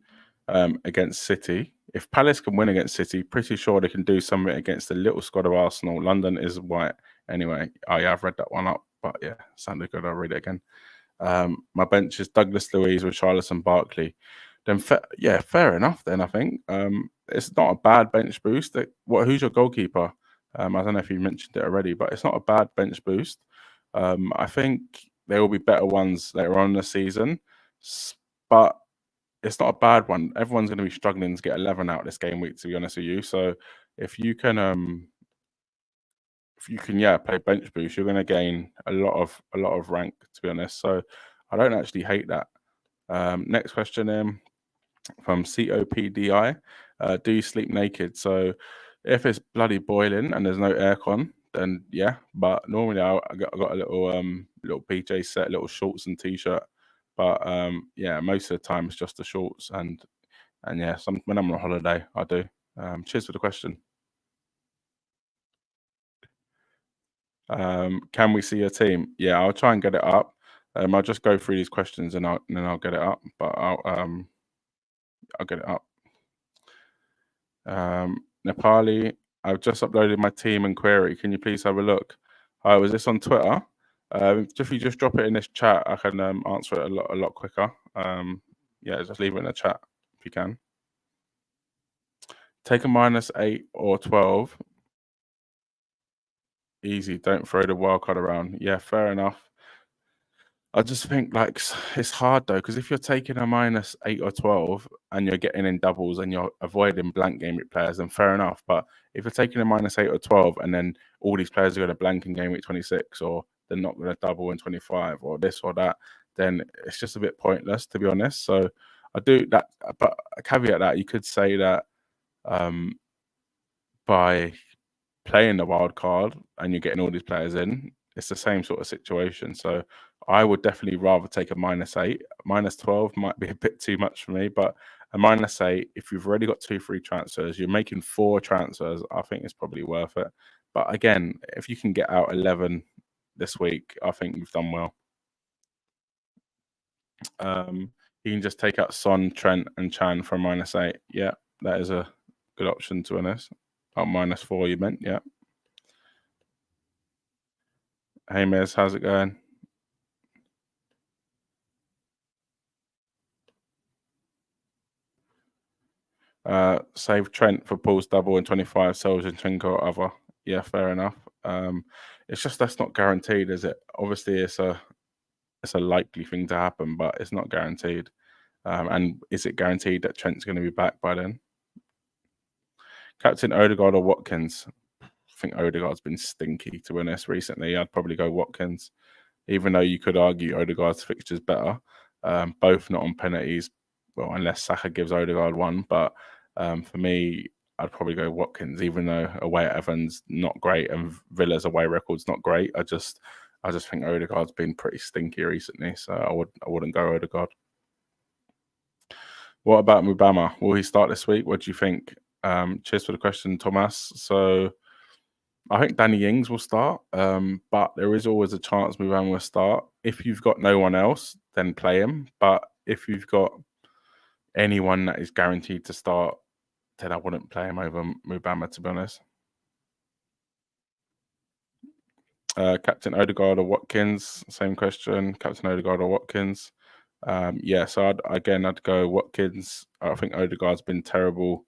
against City, if Palace can win against City, pretty sure they can do something against the little squad of Arsenal. London is white. Anyway, oh yeah, I've read that one up, but yeah, sounded good. I'll read it again. My bench is Douglas Luiz, Richarlison, Barkley. Then fair enough. Then I think it's not a bad bench boost. Who's your goalkeeper? I don't know if you mentioned it already, but it's not a bad bench boost. I think there will be better ones later on in the season, but it's not a bad one. Everyone's going to be struggling to get 11 out this game week, to be honest with you. So if you can, play bench boost, you're going to gain a lot of rank, to be honest. So I don't actually hate that. Next question in from COPDI. Do you sleep naked? So if it's bloody boiling and there's no aircon, then yeah. But normally I got a little PJ set, little shorts and t-shirt. But yeah, most of the time it's just the shorts and yeah, when I'm on holiday I do. Cheers for the question. Can we see your team? Yeah, I'll try and get it up. I'll just go through these questions and then I'll get it up. But I'll get it up. Nepali, I've just uploaded my team and query. Can you please have a look? Was this on Twitter? If you just drop it in this chat, I can answer it a lot quicker. Yeah, just leave it in the chat if you can. Take a -8 or 12. Easy. Don't throw the wild card around. Yeah, fair enough. I just think like it's hard though, because if you're taking a -8 or 12 and you're getting in doubles and you're avoiding blank game week players, then fair enough. But if you're taking a -8 or 12 and then all these players are going to blank in game week 26 or they're not going to double in 25 or this or that, then it's just a bit pointless, to be honest. So I do that, but a caveat that you could say that by playing the wild card and you're getting all these players in, it's the same sort of situation. So I would definitely rather take a -8. -12 might be a bit too much for me, but a -8, if you've already got 2 free transfers, you're making 4 transfers, I think it's probably worth it. But again, if you can get out 11 this week, I think you've done well. You can just take out Son, Trent, and Chan for a -8. Yeah, that is a good option, to be honest. Oh, -4 you meant, yeah. Hey Miz, how's it going? Save Trent for Paul's double in 25, sells Zinchenko other. Yeah, fair enough. It's just that's not guaranteed, is it? Obviously, it's a likely thing to happen, but it's not guaranteed. And is it guaranteed that Trent's going to be back by then? Captain Odegaard or Watkins? I think Odegaard's been stinky, to be honest, recently. I'd probably go Watkins, even though you could argue Odegaard's fixture's better. Both not on penalties, well, unless Saka gives Odegaard one. But for me, I'd probably go Watkins, even though away at Everton's not great and Villa's away record's not great. I just think Odegaard's been pretty stinky recently, so I wouldn't go Odegaard. What about Mubama? Will he start this week? What do you think? Cheers for the question, Thomas. So I think Danny Ings will start, but there is always a chance Mubama will start. If you've got no one else, then play him. But if you've got anyone that is guaranteed to start, then I wouldn't play him over Mubama, to be honest. Captain Odegaard or Watkins? Same question. Captain Odegaard or Watkins? Yeah, so I'd go Watkins. I think Odegaard's been terrible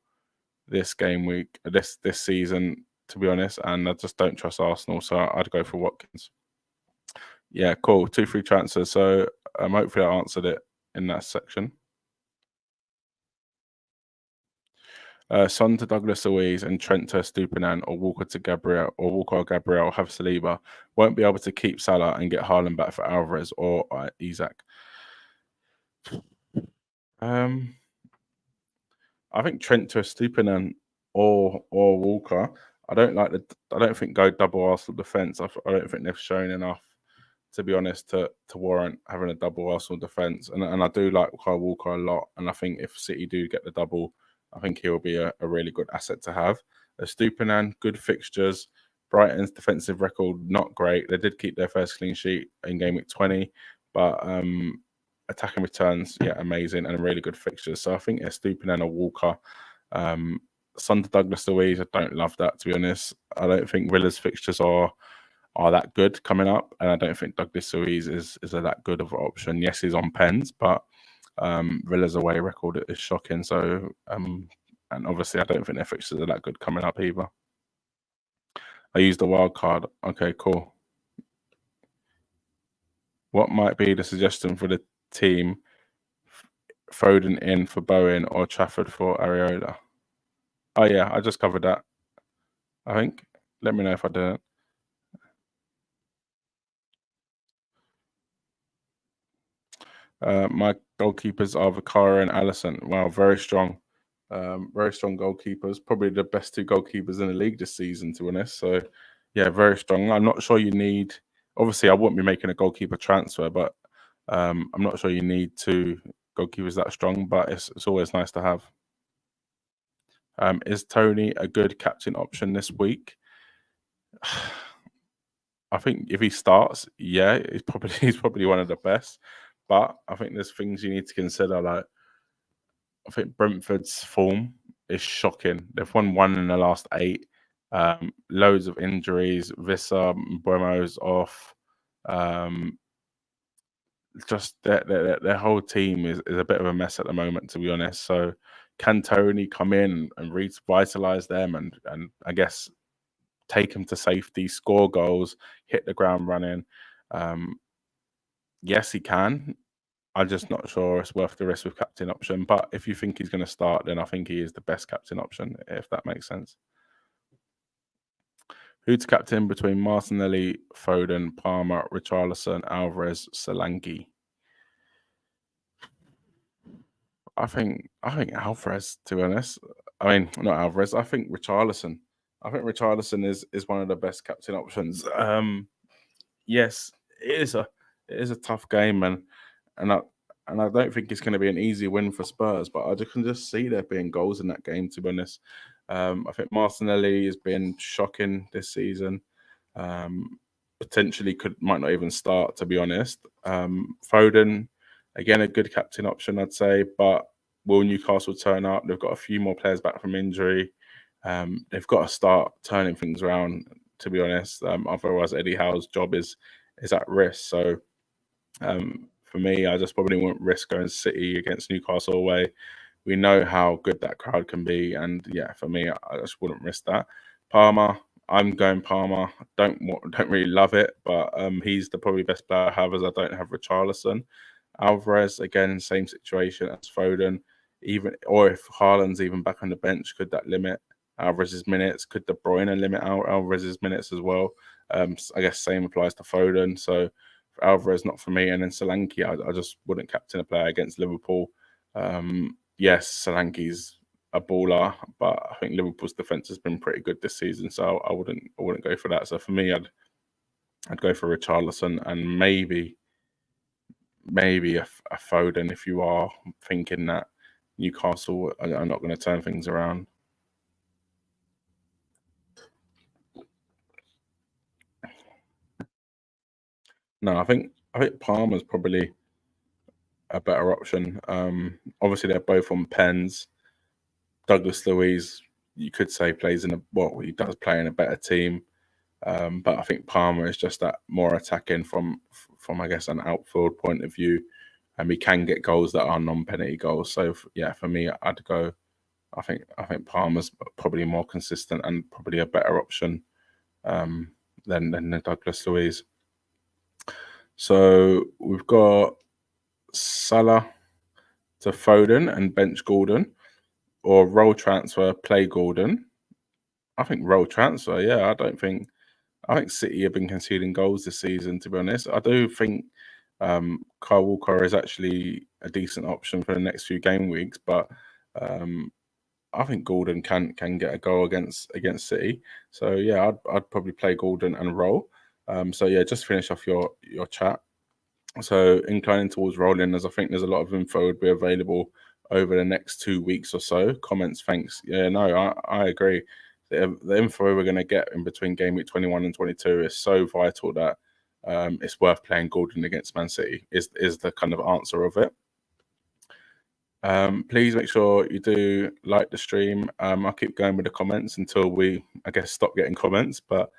this game week, this season, to be honest, and I just don't trust Arsenal, so I'd go for Watkins. Yeah, cool. 2 free transfers. So hopefully I answered it in that section. Son to Douglas Luiz and Trent to Stupinan or Walker to Gabriel or Walker or Gabriel have Saliba. Won't be able to keep Salah and get Haaland back for Alvarez or Isaac. I think Trent to Stupinan or Walker. I don't think go double Arsenal defence. I don't think they've shown enough, to be honest, to warrant having a double Arsenal defence. And I do like Kyle Walker a lot. And I think if City do get the double, I think he'll be a really good asset to have. Stupinan, good fixtures. Brighton's defensive record, not great. They did keep their first clean sheet in game week 20, but attacking returns, yeah, amazing, and a really good fixtures. So I think Stupinan or Walker. Son to Douglas Luiz, I don't love that, to be honest. I don't think Villa's fixtures are that good coming up, and I don't think Douglas Luiz is that good of an option. Yes, he's on pens, but Villa's away record is shocking. So, and obviously, I don't think their fixtures are that good coming up either. I used the wild card. Okay, cool. What might be the suggestion for the team? Foden in for Bowen or Trafford for Areola? Oh yeah, I just covered that, I think. Let me know if I didn't. My goalkeepers are Vicario and Allison. Wow, very strong. Very strong goalkeepers. Probably the best 2 goalkeepers in the league this season, to be honest. So, yeah, very strong. I'm not sure you need. Obviously, I wouldn't be making a goalkeeper transfer, but I'm not sure you need 2 goalkeepers that strong. But it's always nice to have. Is Tony a good captain option this week? I think if he starts, yeah, he's probably one of the best. But I think there's things you need to consider. Like, I think Brentford's form is shocking. They've won 1 in the last 8. Loads of injuries. Vissa, Bremo's off. Just their whole team is a bit of a mess at the moment, to be honest. So can Tony come in and revitalize them and I guess take them to safety, score goals, hit the ground running? Yes, he can. I'm just not sure it's worth the risk with captain option. But if you think he's going to start, then I think he is the best captain option, if that makes sense. Who's captain between Martinelli, Foden, Palmer, Richarlison, Alvarez, Solanke? I think Alvarez, to be honest. I mean, not Alvarez. I think Richarlison. I think Richarlison is one of the best captain options. Yes, it is a tough game, and I don't think it's going to be an easy win for Spurs. But I can just see there being goals in that game, to be honest. I think Martinelli has been shocking this season. Potentially might not even start, to be honest. Foden, again, a good captain option, I'd say. But will Newcastle turn up? They've got a few more players back from injury. They've got to start turning things around, to be honest. Otherwise, Eddie Howe's job is at risk. So for me, I just probably wouldn't risk going City against Newcastle away. We know how good that crowd can be, and yeah, for me, I just wouldn't risk that. Palmer, I'm going Palmer. Don't really love it, but he's the probably best player I have, as I don't have Richarlison. Alvarez, again, same situation as Foden. Or if Haaland's even back on the bench, could that limit Alvarez's minutes? Could De Bruyne limit Alvarez's minutes as well? I guess same applies to Foden. So Alvarez, not for me. And then Solanke, I just wouldn't captain a player against Liverpool. Yes, Solanke's a baller, but I think Liverpool's defense has been pretty good this season, so I wouldn't go for that. So for me, I'd go for Richarlison and maybe a Foden if you are thinking that Newcastle are not going to turn things around. No, I think Palmer's probably a better option. Obviously, they're both on pens. Douglas Luiz, you could say, he does play in a better team. But I think Palmer is just that more attacking from I guess an outfield point of view, and we can get goals that are non-penalty goals. So for me, I'd go. I think Palmer's probably more consistent and probably a better option than the Douglas Luiz. So we've got Salah to Foden and bench Gordon, or roll transfer, play Gordon. I think roll transfer. Yeah, I think City have been conceding goals this season, to be honest. I do think Kyle Walker is actually a decent option for the next few game weeks, but I think Gordon can get a goal against City. So yeah, I'd probably play Gordon and roll. So yeah, just finish off your chat. So inclining towards rolling, as I think there's a lot of info would be available over the next 2 weeks or so. Comments, thanks. Yeah, no, I agree. The info we're going to get in between game week 21 and 22 is so vital that it's worth playing Gordon against Man City, is the kind of answer of it. Please make sure you do like the stream. I'll keep going with the comments until we, I guess, stop getting comments. But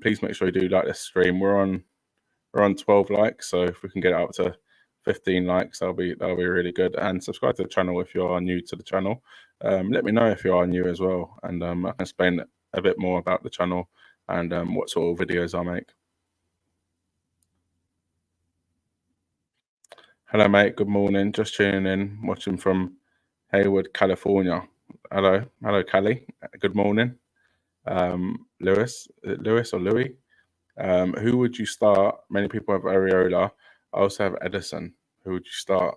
please make sure you do like the stream. We're on 12 likes, so if we can get it up to 15 likes, that'll be really good. And subscribe to the channel if you are new to the channel. Let me know if you are new as well, and I can explain a bit more about the channel and what sort of videos I make. Hello, mate. Good morning. Just tuning in, watching from Hayward, California. Hello, Cali. Good morning. Lewis, is it Lewis or Louis? Who would you start? Many people have Areola. I also have Edison. Who would you start?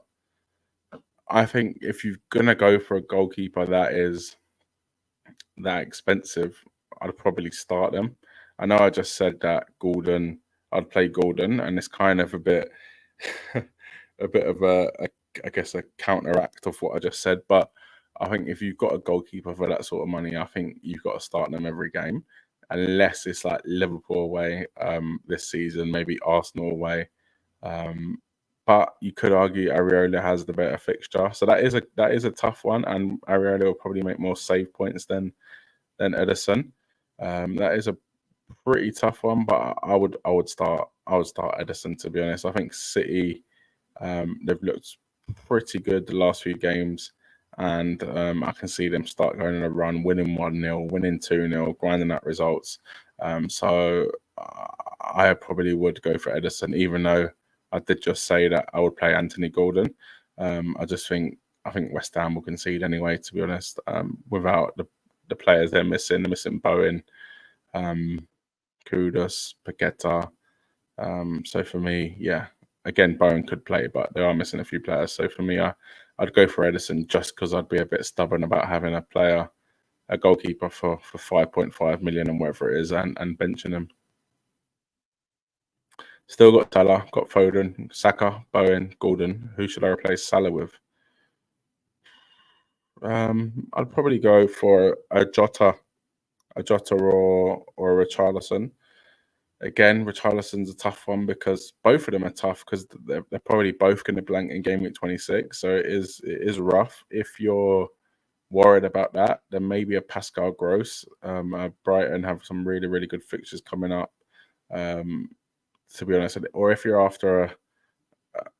I think if you're gonna go for a goalkeeper that is that expensive, I'd probably start them. I know I just said that I'd play Gordon, and it's kind of a bit, a bit of I guess a counteract of what I just said. But I think if you've got a goalkeeper for that sort of money, I think you've got to start them every game, unless it's like Liverpool away this season, maybe Arsenal away. But you could argue Areola has the better fixture, so that is a tough one, and Areola will probably make more save points than Edison. That is a pretty tough one, but I would start Edison, to be honest. I think City, they've looked pretty good the last few games, and I can see them start going on a run, winning 1-0, winning 2-0, grinding out results. So I probably would go for Edison, even though I did just say that I would play Anthony Gordon. I think West Ham will concede anyway, to be honest, without the players they're missing. They're missing Bowen, Kudus, Paqueta. So for me, yeah, again, Bowen could play, but they are missing a few players. So for me, I'd go for Edison just because I'd be a bit stubborn about having a goalkeeper for 5.5 million and whatever it is, and benching him. Still got Salah, got Foden, Saka, Bowen, Gordon. Who should I replace Salah with? I'd probably go for a Jota or a Richarlison. Again, Richarlison's a tough one because both of them are tough because they're probably both going to blank in game week 26. So it is rough. If you're worried about that, then maybe a Pascal Gross. Brighton have some really, really good fixtures coming up. To be honest, or if you're after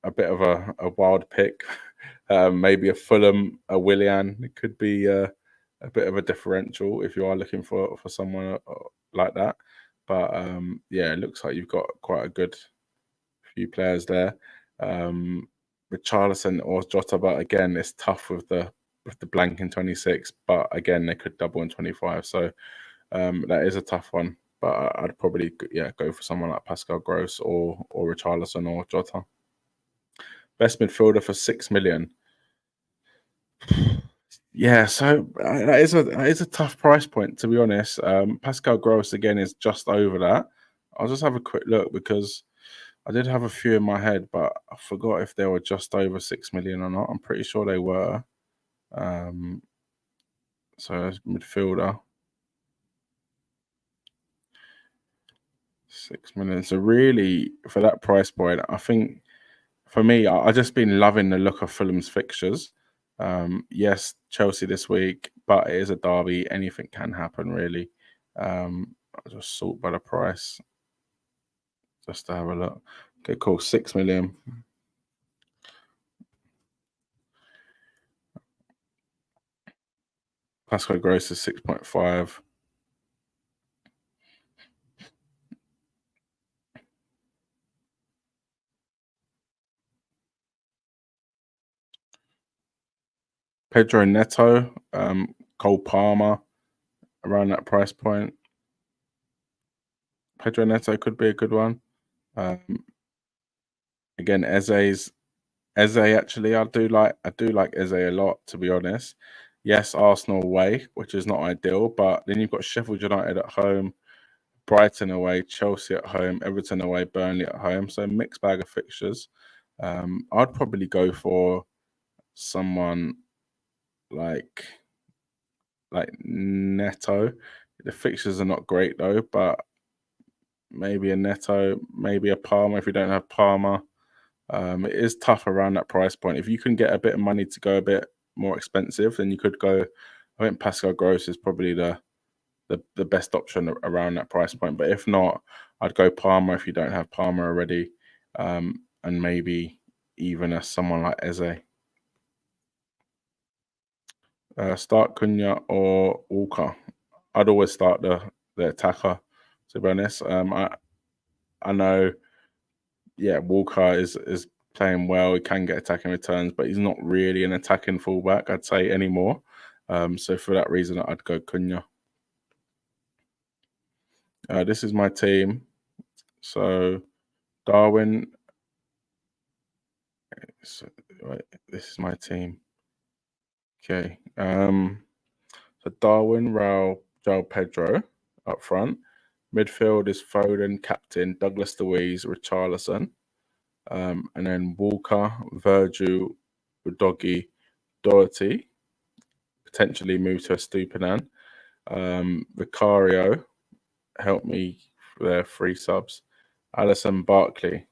a bit of a wild pick, maybe a Fulham, a Willian. It could be a bit of a differential if you are looking for someone like that. But yeah, it looks like you've got quite a good few players there. Richarlison or Jota, but again, it's tough with the blank in 26. But again, they could double in 25. So that is a tough one. But I'd probably go for someone like Pascal Gross or Richarlison or Jota. Best midfielder for 6 million. Yeah, so that is a tough price point, to be honest. Pascal Gross again is just over that. I'll just have a quick look because I did have a few in my head, but I forgot if they were just over 6 million or not. I'm pretty sure they were. So midfielder, 6 million. So really, for that price point, I think for me, I just been loving the look of Fulham's fixtures. Yes, Chelsea this week, but it is a derby. Anything can happen, really. I'll just sort by the price just to have a look. Okay, cool. 6 million. Pascal Gross is 6.5. Pedro Neto, Cole Palmer, around that price point. Pedro Neto could be a good one. Again, Eze actually, I do like Eze a lot, to be honest. Yes, Arsenal away, which is not ideal, but then you've got Sheffield United at home, Brighton away, Chelsea at home, Everton away, Burnley at home. So mixed bag of fixtures. I'd probably go for someone like Neto. The fixtures are not great though, but maybe a Neto, maybe a Palmer if you don't have Palmer. It is tough around that price point. If you can get a bit of money to go a bit more expensive, then you could go. I think Pascal Gross is probably the best option around that price point. But if not, I'd go Palmer if you don't have Palmer already, and maybe even someone like Eze. Start Cunha or Walker. I'd always start the attacker, to be honest. I know, yeah, Walker is playing well. He can get attacking returns, but he's not really an attacking fullback, I'd say, anymore. So for that reason, I'd go Cunha. This is my team. So Darwin. So, right, this is my team. Okay. So Darwin, Raul, João Pedro up front. Midfield is Foden, captain, Douglas Luiz, Richarlison. And then Walker, Virgil, Udogie, Doherty. Potentially move to a Stupinan. Vicario, help me for their 3 subs. Alisson, Barkley.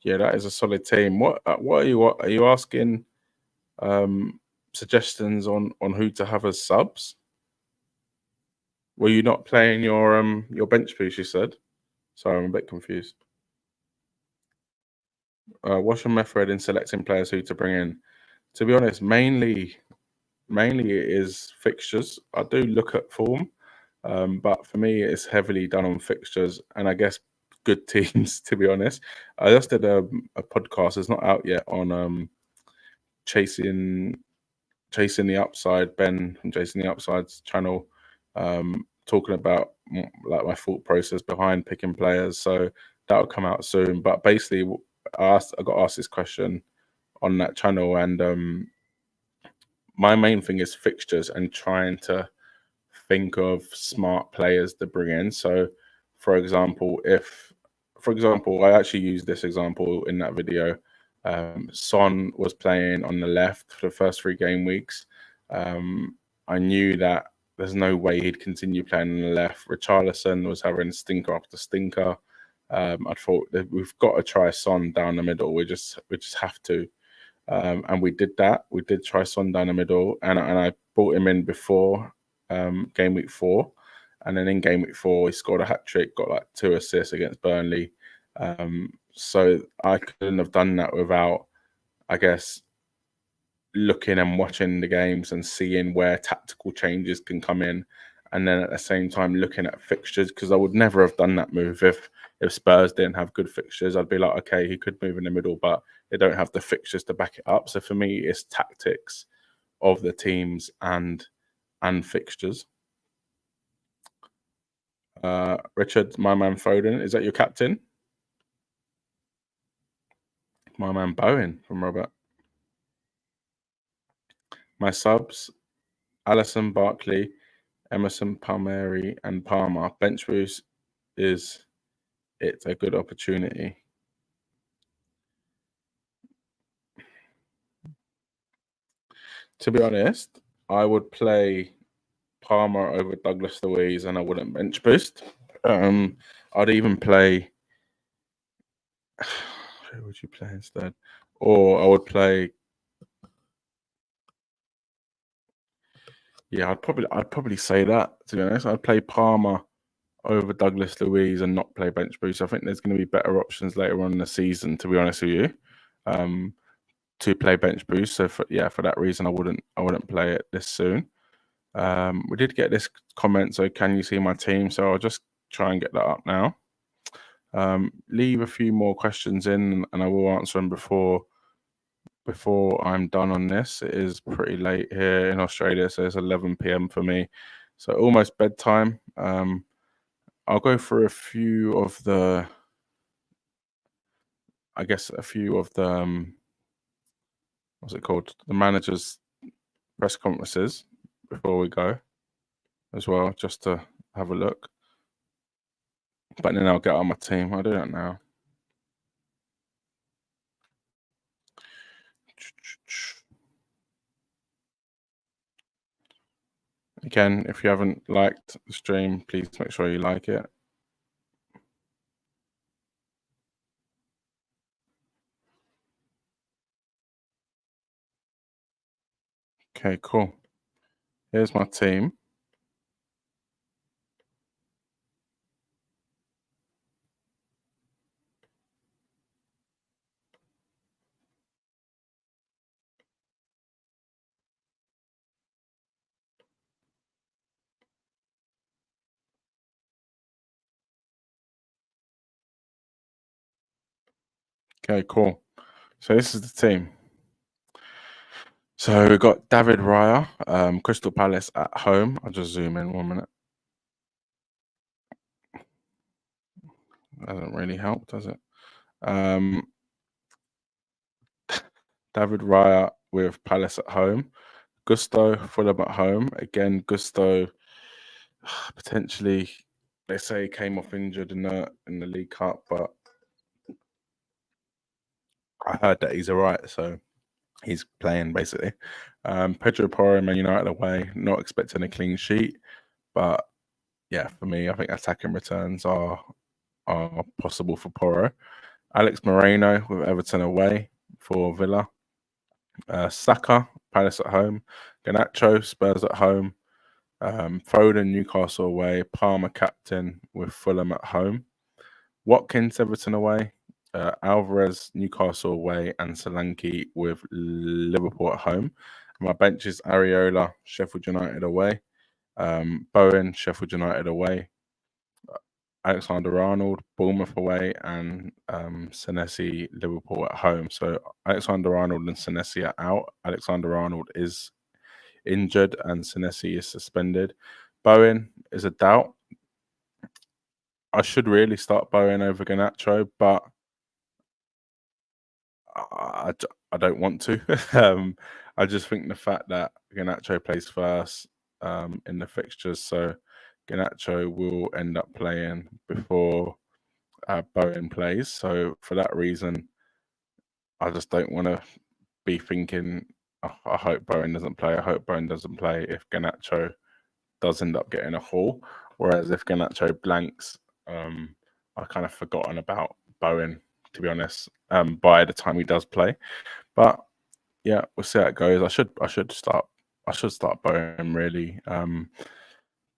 Yeah, that is a solid team. What are you asking? Suggestions on who to have as subs? Were you not playing your bench boost? You said. Sorry, I'm a bit confused. What's your method in selecting players who to bring in? To be honest, mainly it is fixtures. I do look at form, but for me, it's heavily done on fixtures and I guess good teams. To be honest, I just did a podcast. It's not out yet on chasing the upside. Ben from Chasing the Upside's channel, talking about like my thought process behind picking players. So that'll come out soon. But basically, I got asked this question on that channel, and my main thing is fixtures and trying to think of smart players to bring in. So, for example, I actually used this example in that video. Son was playing on the left for the first 3 game weeks. I knew that there's no way he'd continue playing on the left. Richarlison was having stinker after stinker. I thought that we've got to try Son down the middle. We just have to. And we did that. We did try Son down the middle, and I brought him in before game week 4, and then in game week 4 he scored a hat trick, got like 2 assists against Burnley. So I couldn't have done that without, I guess, looking and watching the games and seeing where tactical changes can come in, and then at the same time looking at fixtures, because I would never have done that move if Spurs didn't have good fixtures. I'd be like, okay, he could move in the middle, but they don't have the fixtures to back it up. So for me, it's tactics of the teams and fixtures. Richard, my man Foden, is that your captain? My man Bowen from Robert. My subs, Alisson, Barkley, Emerson, Palmieri, and Palmer. Bench boost is a good opportunity. To be honest, I would play Palmer over Douglas Luiz, and I wouldn't bench boost. I'd even play. Who would you play instead? Or I would play. Yeah, I'd probably say that. To be honest, I'd play Palmer over Douglas Luiz and not play bench boost. I think there's going to be better options later on in the season. To be honest with you, to play bench boost. So for that reason, I wouldn't play it this soon. We did get this comment. So can you see my team? So I'll just try and get that up now. Leave a few more questions in, and I will answer them before I'm done on this. It is pretty late here in Australia, so it's 11 p.m. for me, so almost bedtime. I'll go through a few of the what's it called? The managers' press conferences before we go as well, just to have a look. But then I'll get on my team. I'll do that now. Again, if you haven't liked the stream, please make sure you like it. Okay, cool. Here's my team. Okay, cool. So this is the team. So we've got David Raya, Crystal Palace at home. I'll just zoom in 1 minute. Doesn't really help, does it? David Raya with Palace at home. Gusto, Fulham at home. Again, Gusto potentially, they say he came off injured in the League Cup, but I heard that he's all right, so he's playing basically. Pedro Porro, Man United away. Not expecting a clean sheet, but yeah, for me, I think attacking returns are possible for Porro. Alex Moreno with Everton away for Villa. Saka, Palace at home. Garnacho, Spurs at home. Foden, Newcastle away. Palmer captain with Fulham at home. Watkins, Everton away. Alvarez, Newcastle away. And Solanke with Liverpool at home. My bench is Areola, Sheffield United away. Bowen, Sheffield United away. Alexander-Arnold, Bournemouth away, and Senesi, Liverpool at home. So Alexander-Arnold and Senesi are out. Alexander-Arnold is injured and Senesi is suspended. Bowen is a doubt. I should really start Bowen over Garnacho, but I don't want to. I just think the fact that Garnacho plays first in the fixtures, so Garnacho will end up playing before Bowen plays. So for that reason, I just don't want to be thinking, "Oh, I hope Bowen doesn't play. I hope Bowen doesn't play if Garnacho does end up getting a haul. Whereas if Garnacho blanks, I kind of forgotten about Bowen, to be honest, by the time he does play. But yeah, we'll see how it goes. I should start Bowen really.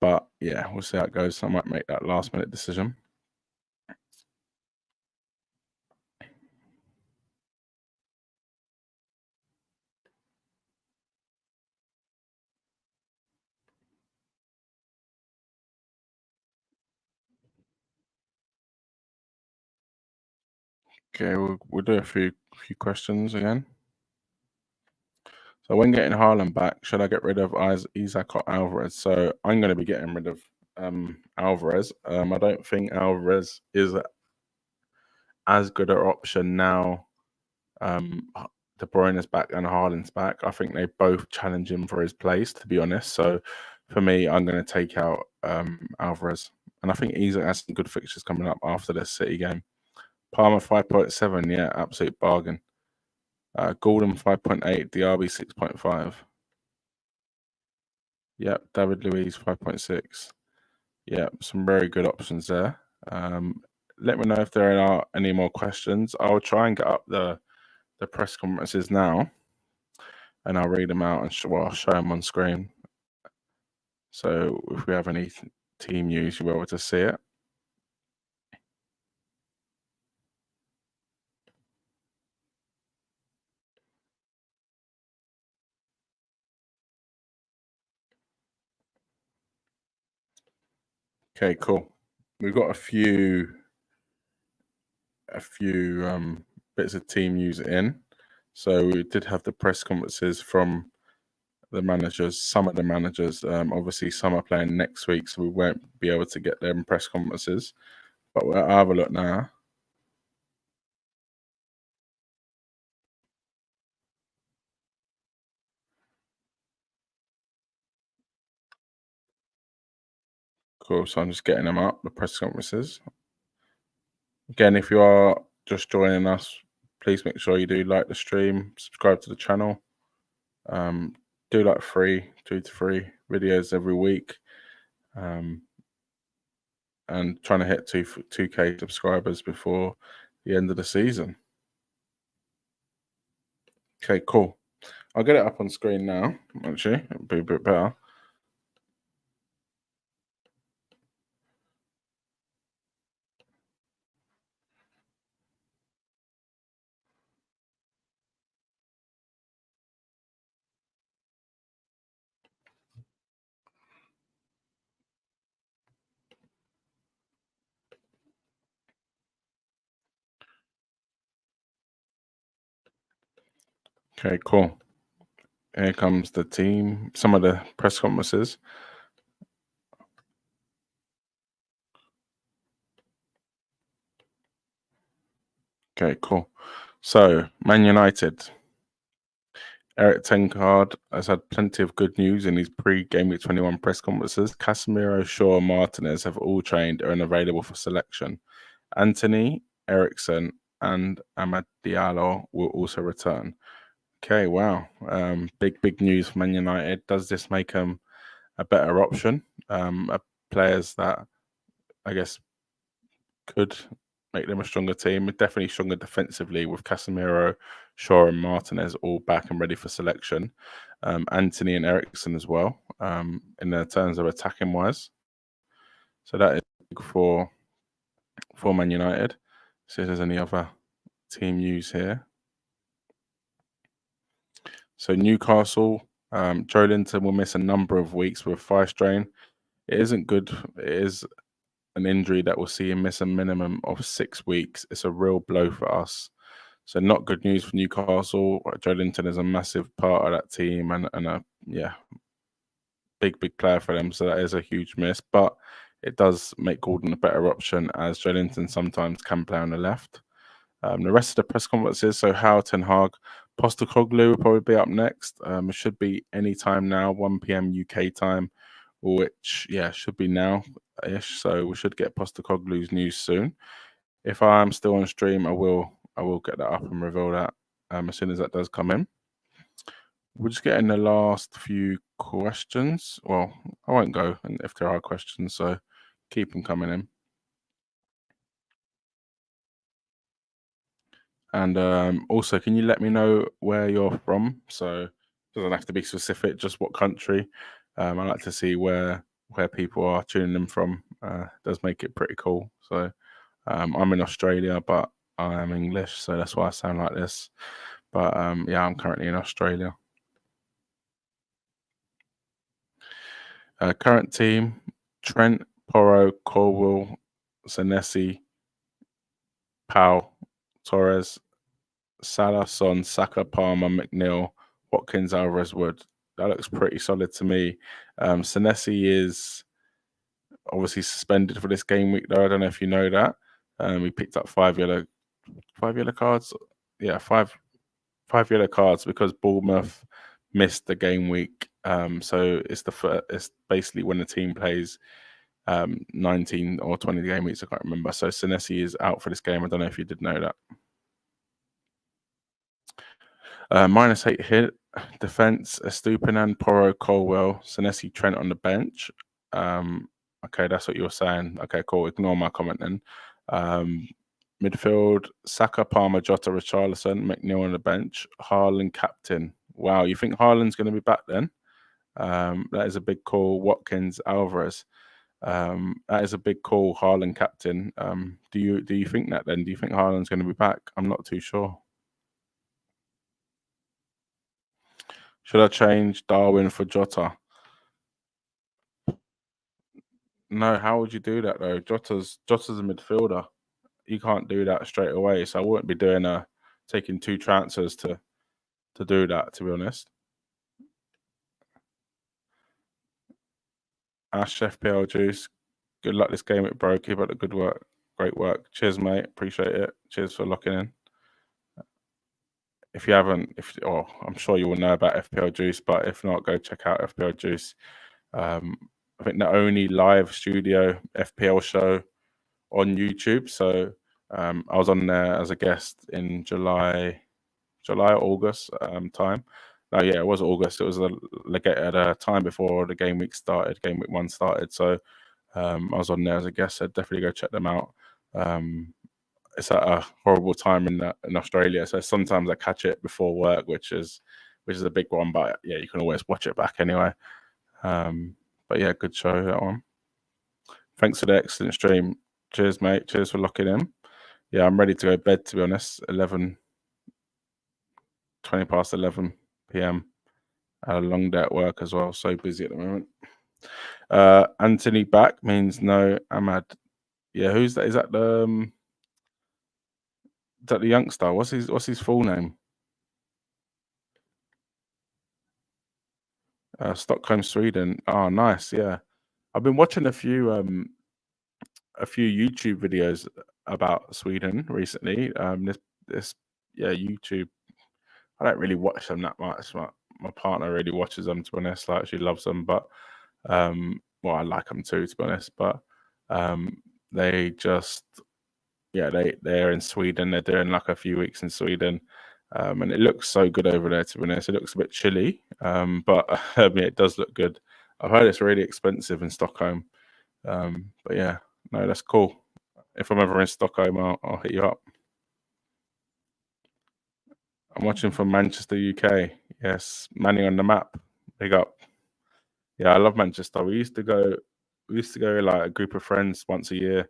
But yeah, we'll see how it goes. I might make that last minute decision. Okay, we'll do a few questions again. So when getting Haaland back, should I get rid of Isaac or Alvarez? So I'm going to be getting rid of Alvarez. I don't think Alvarez is as good an option now. De Bruyne is back and Haaland's back. I think they both challenge him for his place, to be honest. So for me, I'm going to take out Alvarez. And I think Isaac has some good fixtures coming up after this City game. Palmer 5.7, yeah, absolute bargain. Gordon 5.8, DRB 6.5. Yep, David Luiz 5.6. Yep, some very good options there. Let me know if there are any more questions. I'll try and get up the press conferences now, and I'll read them out and I'll show them on screen. So if we have any team news, you'll be able to see it. Okay, cool. We've got a few bits of team news in. So we did have the press conferences from the managers, some of the managers. Obviously, some are playing next week, so we won't be able to get them press conferences. But we'll have a look now. Cool. So I'm just getting them up, the press conferences. Again, if you are just joining us, please make sure you do like the stream, subscribe to the channel. Do like 2 to 3 videos every week. And trying to hit 2K subscribers before the end of the season. Okay, cool. I'll get it up on screen now, actually. It'll be a bit better. Okay, cool. Here comes the team, some of the press conferences. Okay, cool. So, Man United. Eric Ten Hag has had plenty of good news in his pre-Game Week 21 press conferences. Casemiro, Shaw, and Martinez have all trained and are available for selection. Anthony, Ericsson, and Amad Diallo will also return. Okay, wow. Big news for Man United. Does this make them a better option? Players that I guess could make them a stronger team. Definitely stronger defensively with Casemiro, Shaw, and Martinez all back and ready for selection. Anthony and Ericsson as well, in the terms of attacking wise. So that is big for Man United. See if there's any other team news here. So Newcastle, Joe Linton will miss a number of weeks with thigh strain. It isn't good. It is an injury that will see him miss a minimum of 6 weeks. It's a real blow for us. So not good news for Newcastle. Joe Linton is a massive part of that team and a big player for them. So that is a huge miss. But it does make Gordon a better option as Joe Linton sometimes can play on the left. The rest of the press conferences, so Howe, Ten Hag, Postecoglou will probably be up next. It should be any time now, 1 p.m. UK time, which, should be now-ish. So we should get Postecoglou's news soon. If I'm still on stream, I will get that up and reveal that as soon as that does come in. We're just getting the last few questions. Well, I won't go if there are questions, so keep them coming in. And also, can you let me know where you're from? So it doesn't have to be specific, just what country. I like to see where people are tuning in from. Does make it pretty cool. So I'm in Australia, but I am English, so that's why I sound like this. But I'm currently in Australia. Current team: Trent, Porro, Colwell, Senesi, Powell, Torres, Salah, Son, Saka, Palmer, McNeil, Watkins, Alvarez, Wood. That looks pretty solid to me. Senesi is obviously suspended for this game week, though. I don't know if you know that. He picked up five yellow cards. Yeah, five yellow cards because Bournemouth missed the game week. So it's basically when the team plays 19 or 20 game weeks. I can't remember. So Senesi is out for this game. I don't know if you did know that. -8 hit defense, Estupinan, Porro, Colwell, Senesi, Trent on the bench. Okay, that's what you were saying. Okay, cool. Ignore my comment then. Midfield: Saka, Palmer, Jota, Richarlison, McNeil on the bench, Haaland captain. Wow, you think Haaland's going to be back then? That is a big call. Watkins, Alvarez. That is a big call. Haaland captain. Do you think that then? Do you think Haaland's going to be back? I'm not too sure. Should I change Darwin for Jota? No, how would you do that though? Jota's a midfielder. You can't do that straight away. So I wouldn't be doing taking 2 transfers to do that, to be honest. Ash FPL Juice, good luck this game, bro. Keep up the good work. Great work. Cheers, mate. Appreciate it. Cheers for locking in. If you haven't, I'm sure you will know about FPL Juice, but if not, go check out FPL Juice. I think the only live studio FPL show on YouTube. So I was on there as a guest in July, August time. No, yeah, it was August. It was at a time before the game week started. Game week 1 started. So I was on there as a guest. So definitely go check them out. It's at a horrible time in Australia. So sometimes I catch it before work, which is a big one. But yeah, you can always watch it back anyway. But yeah, good show, that one. Thanks for the excellent stream. Cheers, mate. Cheers for locking in. Yeah, I'm ready to go to bed, to be honest. 20 past 11 p.m. I had a long day at work as well. So busy at the moment. Anthony back means no Ahmad. Yeah, who's that? Is that the youngster? What's his full name? Stockholm, Sweden. Oh, nice. Yeah, I've been watching a few YouTube videos about Sweden recently. This yeah, YouTube. I don't really watch them that much. My partner really watches them, to be honest. Like, she loves them, but well, I like them too, to be honest. But they just they're in Sweden. They're doing like a few weeks in Sweden, and it looks so good over there, to be honest. It looks a bit chilly, but yeah, it does look good. I've heard it's really expensive in Stockholm, but yeah, no, that's cool. If I'm ever in Stockholm, I'll hit you up. I'm watching from Manchester, UK. Yes, Manny on the map. Big up. Yeah, I love Manchester. We used to go like a group of friends once a year,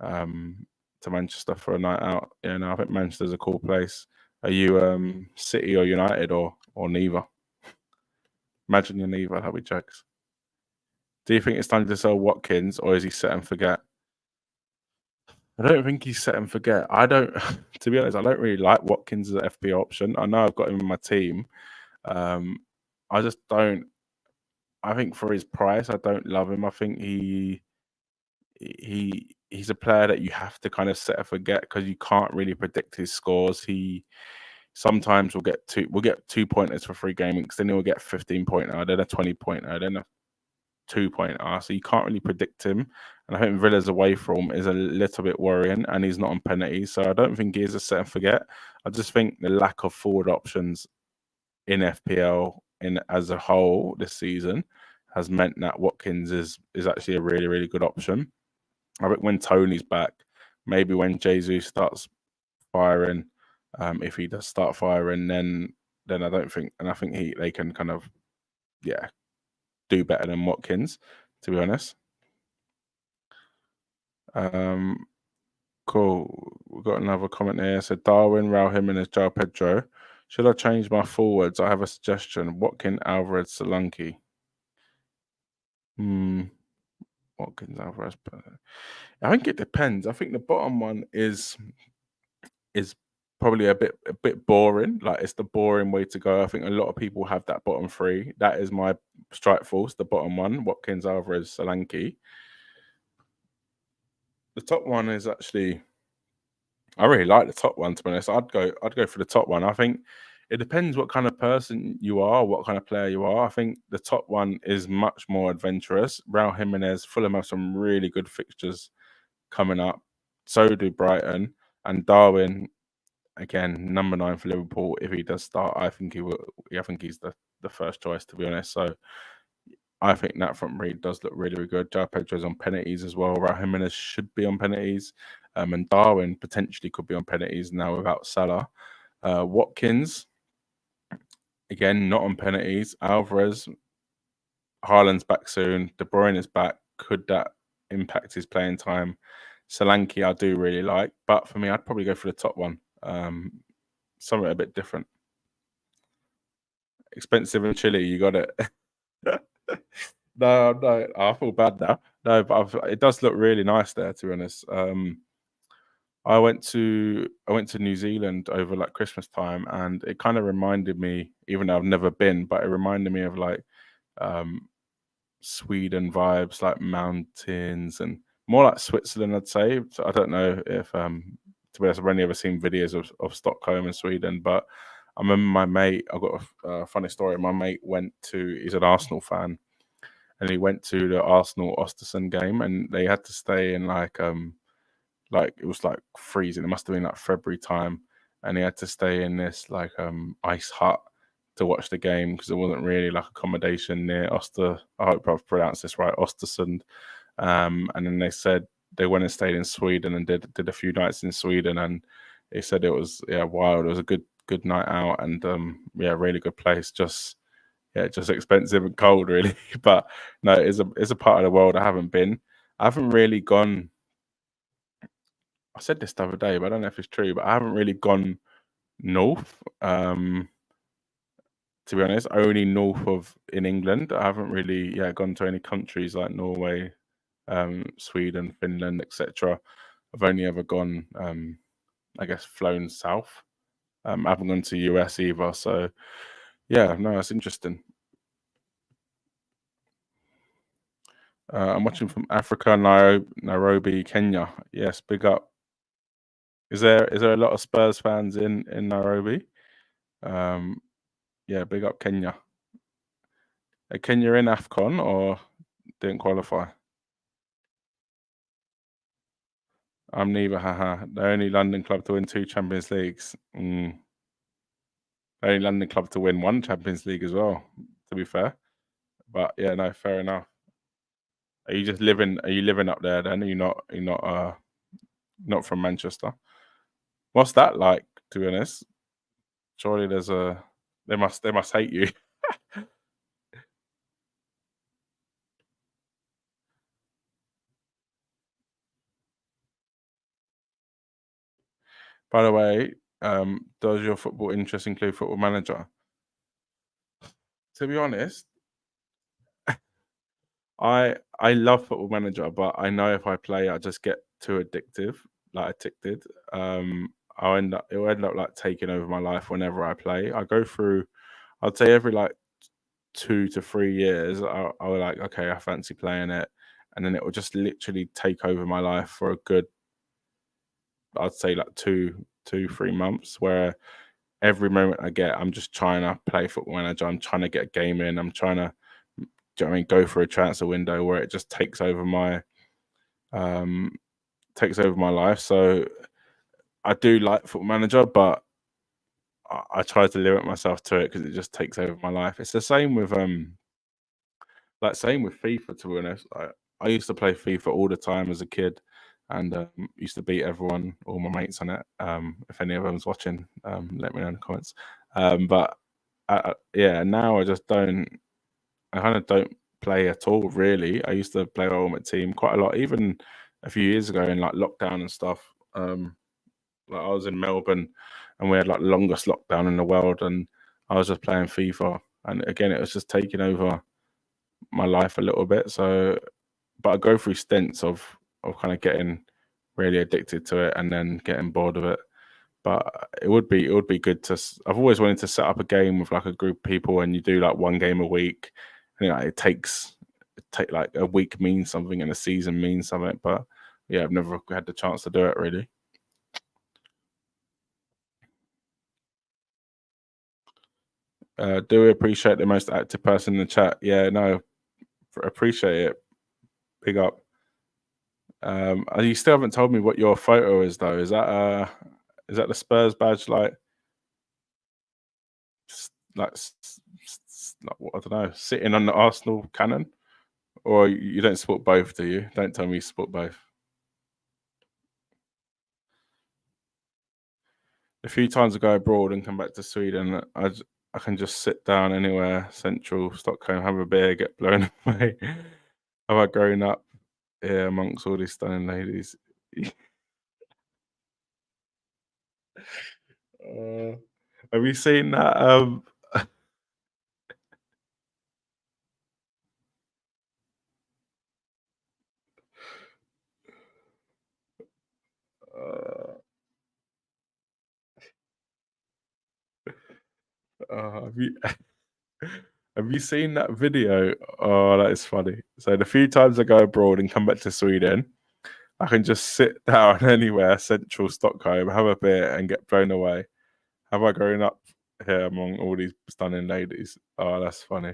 to Manchester for a night out. Yeah, no, I think Manchester's a cool place. Are you City or United or neither? Imagine you're neither. That'd be jokes. Do you think it's time to sell Watkins, or is he set and forget? I don't think he's set and forget. I don't, to be honest, I don't really like Watkins as an FP option. I know I've got him in my team. I just don't. I think for his price, I don't love him. I think he's a player that you have to kind of set and forget, because you can't really predict his scores. He sometimes will get 2 pointers for 3 GAMEWEEKs, then he'll get 15 pointer, then a 20 pointer, then a 2 pointer. So you can't really predict him. And I think Villa's away from is a little bit worrying, and he's not on penalties. So I don't think he is a set and forget. I just think the lack of forward options in FPL as a whole this season has meant that Watkins is actually a really, really good option. I think when Tony's back, maybe when Jesus starts firing, if he does start firing, then I don't think, and I think they can kind of do better than Watkins, to be honest. Cool. We've got another comment here. So Darwin, Raul Jimenez, João Pedro. Should I change my forwards? I have a suggestion. Watkins, Alvarez, Solanke. Watkins, Alvarez. I think it depends. I think the bottom one is probably a bit boring. Like, it's the boring way to go. I think a lot of people have that bottom three. That is my strike force, the bottom one: Watkins, Alvarez, Solanke. The top one is actually, I really like the top one, to be honest. I'd go for the top one. I think it depends what kind of person you are, what kind of player you are. I think the top one is much more adventurous. Raul Jimenez, Fulham have some really good fixtures coming up. So do Brighton. And Darwin, again, number 9 for Liverpool. If he does start, I think he will. I think he's the first choice, to be honest. So I think that front three does look really, really good. João Pedro's on penalties as well. Raul Jimenez should be on penalties. And Darwin potentially could be on penalties now without Salah. Watkins, again, not on penalties. Alvarez, Haaland's back soon. De Bruyne is back. Could that impact his playing time? Solanke, I do really like. But for me, I'd probably go for the top one. Something a bit different. Expensive and chilly, you got it. No, I feel bad now. No, but it does look really nice there, to be honest. I went to New Zealand over like Christmas time, and it kind of reminded me, even though I've never been, but it reminded me of like Sweden vibes, like mountains and more like Switzerland, I'd say. So I don't know if to be honest, I've only ever seen videos of Stockholm and Sweden, but I remember my mate, I've got a funny story. My mate he's an Arsenal fan, and he went to the Arsenal Östersund game, and they had to stay in like it was like freezing. It must have been like February time, and he had to stay in this like ice hut to watch the game, because there wasn't really like accommodation near I hope I've pronounced this right, Östersund. And then they said they went and stayed in Sweden and did a few nights in Sweden, and they said it was wild. It was a good night out, and really good place. Just expensive and cold, really. But no, it's a part of the world I haven't been. I haven't really gone. I said this the other day, but I don't know if it's true. But I haven't really gone north. To be honest, only north of in England. I haven't really gone to any countries like Norway, Sweden, Finland, etc. I've only ever gone, I guess, flown south. I haven't gone to US either. So yeah, no, it's interesting. I'm watching from Africa, Nairobi, Kenya. Yes, big up. Is there a lot of Spurs fans in Nairobi? Yeah, big up Kenya. Are Kenya in AFCON or didn't qualify? I'm neither, haha. The only London club to win 2 Champions Leagues. The only London club to win 1 Champions League as well, to be fair. But yeah, no, fair enough. Are you living up there then? Are you not from Manchester? What's that like, to be honest? Surely they must hate you. By the way, does your football interest include Football Manager? To be honest, I love Football Manager, but I know if I play, I just get too addictive, like addicted. It'll end up like taking over my life whenever I play. I go through, I'd say every like 2 to 3 years, I'll like, okay, I fancy playing it, and then it will just literally take over my life for a good, I'd say like 3 months, where every moment I get, I'm just trying to play Football Manager. I'm trying to get a game in. I'm trying to, do you know what I mean, go for a transfer window where it just takes over my life. So I do like Football Manager, but I try to limit myself to it because it just takes over my life. It's the same with same with FIFA, to be honest. I used to play FIFA all the time as a kid, and used to beat everyone, all my mates on it. If any of them's watching, let me know in the comments. But yeah, now I just don't. I kind of don't play at all, really. I used to play my Ultimate Team quite a lot, even a few years ago in like lockdown and stuff. Like I was in Melbourne, and we had like the longest lockdown in the world, and I was just playing FIFA, and again, it was just taking over my life a little bit. So, but I go through stints of kind of getting really addicted to it and then getting bored of it. But it would be good to. I've always wanted to set up a game with like a group of people, and you do like 1 game a week. And it takes like a week means something and a season means something. But yeah, I've never had the chance to do it really. Do we appreciate the most active person in the chat? Yeah, no, appreciate it. Big up. You still haven't told me what your photo is though. Is that the Spurs badge, like like, I don't know, sitting on the Arsenal cannon? Or you don't support both, do you? Don't tell me you support both. A few times I go abroad and come back to Sweden, I can just sit down anywhere, central Stockholm, have a beer, get blown away. Have I grown up here amongst all these stunning ladies? Uh, have you seen that? Uh, have you have you seen that video? Oh, that is funny. So the few times I go abroad and come back to Sweden, I can just sit down anywhere, central Stockholm, have a beer, and get blown away. Have I grown up here among all these stunning ladies? Oh, that's funny.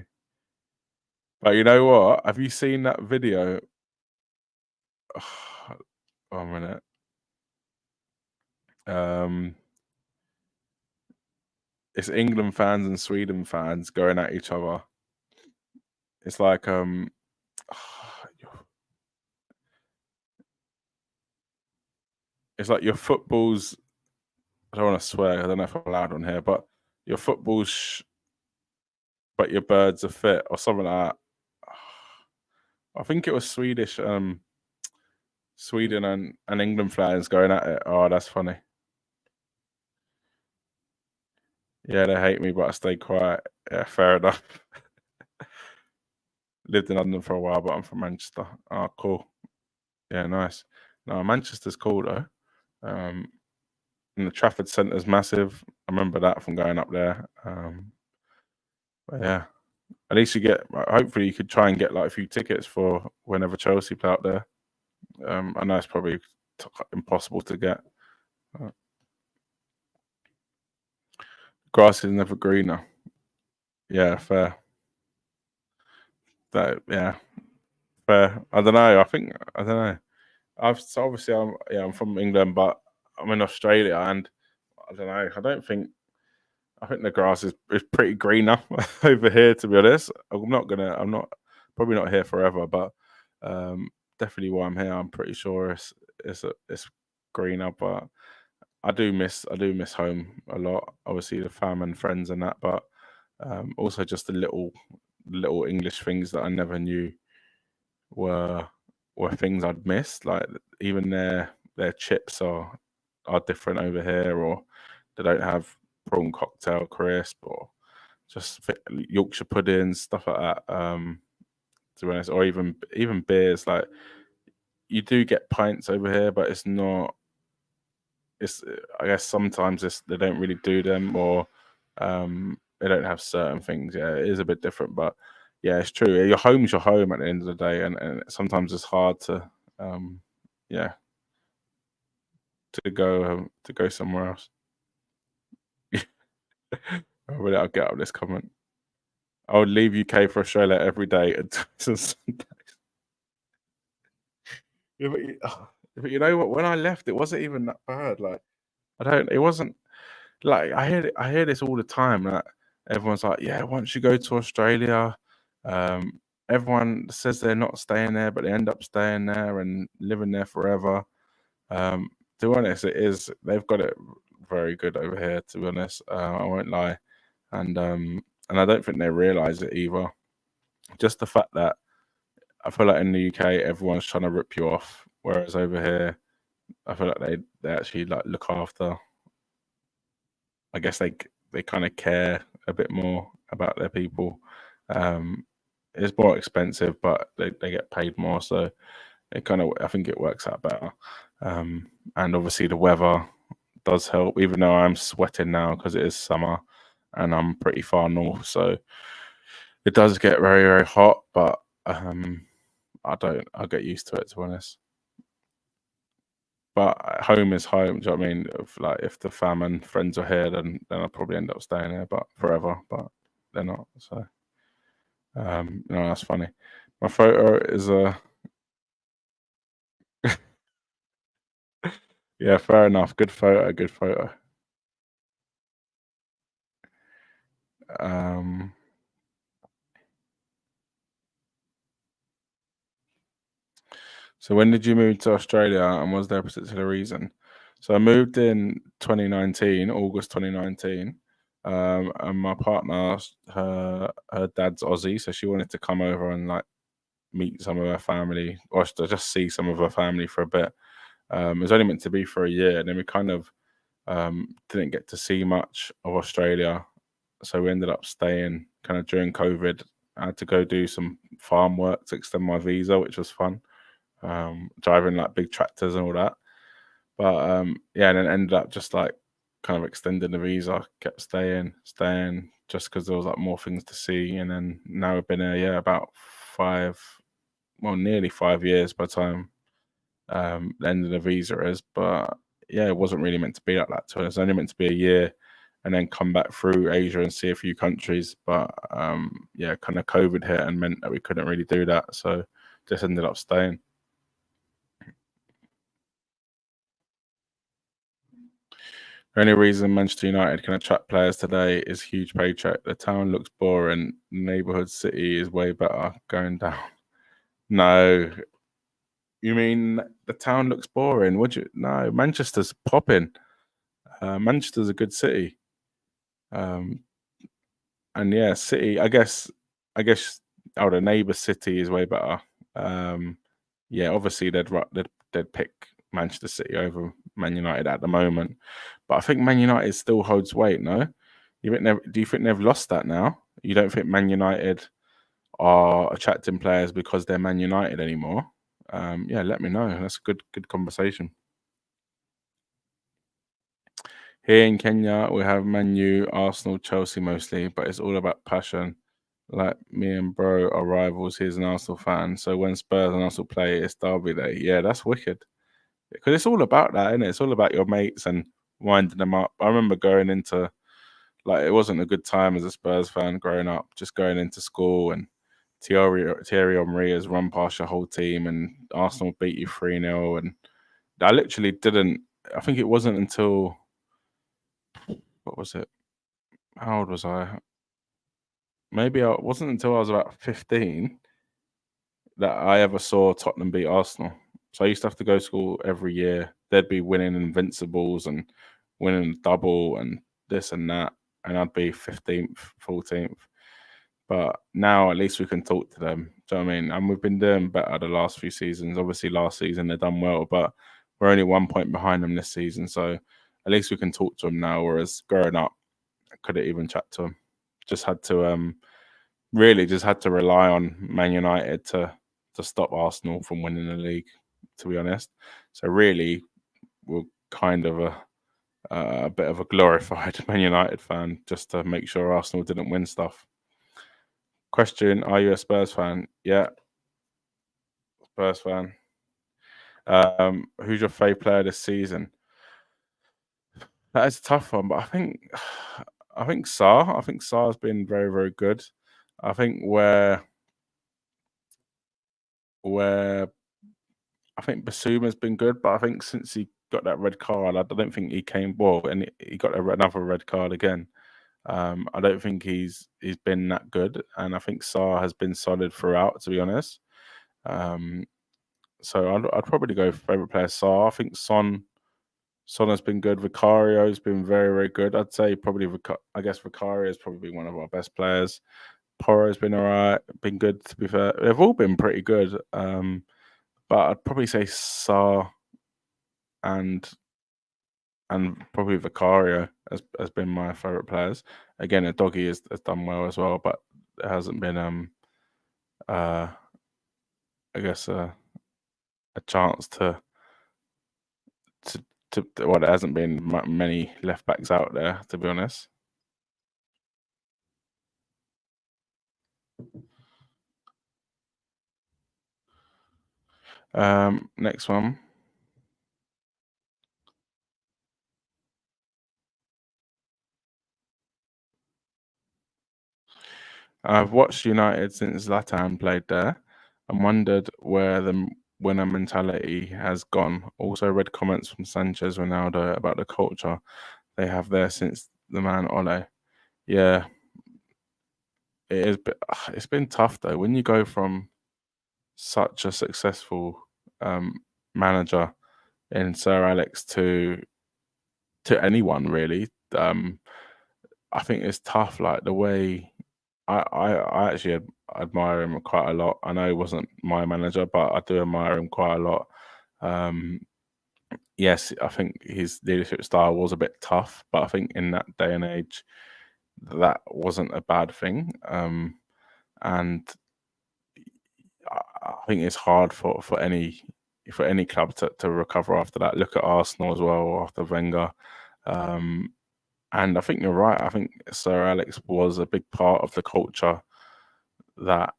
But you know what? Have you seen that video? Oh, 1 minute. It's England fans and Sweden fans going at each other. It's like it's like your football's. I don't want to swear. I don't know if I'm allowed on here, but your football's, but your birds are fit or something like that. I think it was Swedish, Sweden and England fans going at it. Oh, that's funny. Yeah, they hate me, but I stay quiet. Yeah, fair enough. Lived in London for a while, but I'm from Manchester. Oh, cool. Yeah, nice. No, Manchester's cool though. And the Trafford Centre's massive. I remember that from going up there. But yeah. At least you get. Hopefully, you could try and get like a few tickets for whenever Chelsea play out there. I know it's probably impossible to get. Grass is never greener. Yeah, fair. Yeah, fair. I don't know. I don't know. So obviously I'm from England, but I'm in Australia, and I don't know. I think the grass is pretty greener over here. To be honest, I'm not probably not here forever, but definitely while I'm here, I'm pretty sure it's greener. But I do miss home a lot. Obviously, the fam and friends and that, but also just the little English things that I never knew were things I'd missed. Like even their chips are different over here, or they don't have prawn cocktail crisp, or just Yorkshire puddings, stuff like that. To be honest, or even beers. Like you do get pints over here, but it's not. It's I guess sometimes they don't really do them, or they don't have certain things. Yeah, it is a bit different, but yeah, it's true. Your home's your home at the end of the day, and sometimes it's hard to yeah to go somewhere else. Really, I'll get out of this comment. I would leave UK for Australia every day until Sunday. Yeah, but you know what? When I left, it wasn't even that bad. Like it wasn't like I hear this all the time. That everyone's like, yeah, once you go to Australia, everyone says they're not staying there, but they end up staying there and living there forever. To be honest, they've got it very good over here. To be honest, I won't lie, and I don't think they realise it either. Just the fact that I feel like in the UK everyone's trying to rip you off, whereas over here I feel like they actually like look after. I guess they kind of care a bit more about their people. It's more expensive, but they get paid more, so I think it works out better. And obviously the weather does help, even though I'm sweating now because it is summer and I'm pretty far north, so it does get very, very hot, but I'll get used to it, to be honest. But home is home. Do you know what I mean? If the fam and friends are here, then I'll probably end up staying here, but forever. But they're not. So, no, that's funny. My photo is yeah, fair enough. Good photo. Good photo. So when did you move to Australia, and was there a particular reason? So I moved in 2019, August 2019. And my partner, her dad's Aussie, so she wanted to come over and like meet some of her family, or to just see some of her family for a bit. It was only meant to be for a year, and then we kind of didn't get to see much of Australia, so we ended up staying kind of during COVID. I had to go do some farm work to extend my visa, which was fun. Driving like big tractors and all that. But yeah, and then ended up just like kind of extending the visa, kept staying just because there was like more things to see. And then now we've been here, about nearly 5 years by the time the end of the visa is. But yeah, it wasn't really meant to be like that. So it's only meant to be a year and then come back through Asia and see a few countries. But yeah, kind of COVID hit and meant that we couldn't really do that. So just ended up staying. The only reason Manchester United can attract players today is huge paycheck. The town looks boring. Neighbourhood city is way better. Going down. No, you mean the town looks boring? Would you? No, Manchester's popping. Manchester's a good city. And yeah, city. I guess. The neighbour city is way better. Yeah, obviously they'd pick Manchester City over Man United at the moment, but I think Man United still holds weight. No, do you think they've lost that now? You don't think Man United are attracting players because they're Man United anymore? Yeah, let me know. That's a good conversation. Here in Kenya, we have Man U, Arsenal, Chelsea mostly, but it's all about passion. Like me and bro are rivals. He's an Arsenal fan, so when Spurs and Arsenal play, it's Derby Day. Yeah, that's wicked. Because it's all about that, isn't it? It's all about your mates and winding them up. I remember going into, like, it wasn't a good time as a Spurs fan growing up. Just going into school and Thierry Henry has run past your whole team, and Arsenal beat you 3-0. And I literally didn't. I think it wasn't until, what was it? How old was I? Maybe it wasn't until I was about 15 that I ever saw Tottenham beat Arsenal. So I used to have to go to school every year. They'd be winning Invincibles and winning double and this and that, and I'd be 15th, 14th. But now at least we can talk to them. Do you know what I mean? And we've been doing better the last few seasons. Obviously, last season they done well, but we're only 1 point behind them this season. So at least we can talk to them now. Whereas growing up, I couldn't even chat to them. Just had to really just had to rely on Man United to stop Arsenal from winning the league, to be honest. So really, we're kind of a bit of a glorified Man United fan just to make sure Arsenal didn't win stuff. Question: are you a Spurs fan? Yeah, Spurs fan. Who's your favourite player this season? That is a tough one, but I think Sarr. I think Sarr's been very, very good. I think where I think Basuma's been good, but I think since he got that red card, I don't think he came well, and he got another red card again. I don't think he's been that good, and I think Sarr has been solid throughout, to be honest. So I'd probably go favourite player Sarr. I think Son has been good. Vicario's been very, very good. I'd say probably I guess Vicario's probably been one of our best players. Porro's been alright, been good, to be fair. They've all been pretty good. But I'd probably say Sarr and probably Vicario has been my favourite players. Again, a doggy has done well as well, but it hasn't been I guess a chance to well, there hasn't been many left backs out there, to be honest. Next one. I've watched United since Zlatan played there and wondered where the winner mentality has gone. Also read comments from Sanchez Ronaldo about the culture they have there since the man Ole. Yeah, it is. It's been tough though when you go from such a successful manager in Sir Alex to anyone really. I think it's tough. Like the way I actually admire him quite a lot. I know he wasn't my manager, but I do admire him quite a lot. Yes, I think his leadership style was a bit tough, but I think in that day and age, that wasn't a bad thing. And I think it's hard for any club to recover after that. Look at Arsenal as well after Wenger. And I think you're right. I think Sir Alex was a big part of the culture that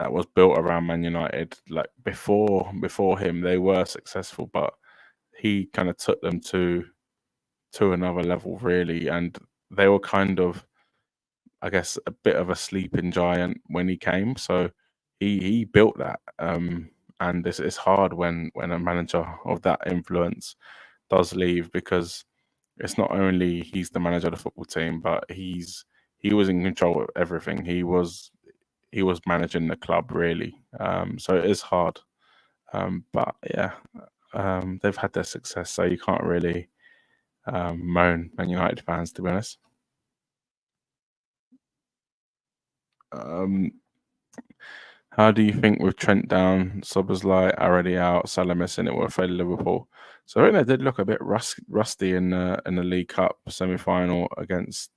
was built around Man United. Like before him, they were successful, but he kind of took them to another level, really. And they were kind of, I guess, a bit of a sleeping giant when he came. So he built that. And it's hard when a manager of that influence does leave, because it's not only he's the manager of the football team, but he was in control of everything. He was managing the club, really. So it is hard. But yeah, they've had their success, so you can't really moan Man United fans, to be honest. How do you think with Trent down, Szoboszlai already out, Salah missing, it will affect Liverpool? So I think they did look a bit rusty in the League Cup semi-final against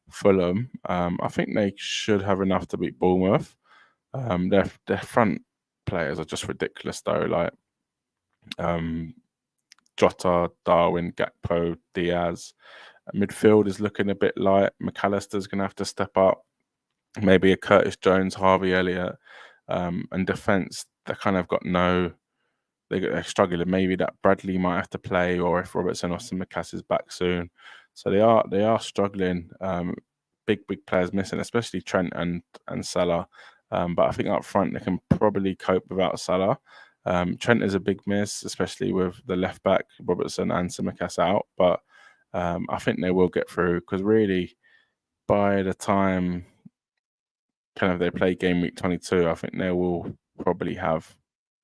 Fulham. I think they should have enough to beat Bournemouth. Their front players are just ridiculous though. Like Jota, Darwin, Gakpo, Diaz. Midfield is looking a bit light. McAllister's going to have to step up. maybe a Curtis Jones, Harvey Elliott, and defence. They kind of got no. They're struggling. Maybe that Bradley might have to play, or if Robertson or Tsimikas is back soon. So they are struggling. Big players missing, especially Trent and Salah. But I think up front they can probably cope without Salah. Trent is a big miss, especially with the left back Robertson and Tsimikas out. But I think they will get through, because really, by the time kind of they play game week 22, I think they will probably have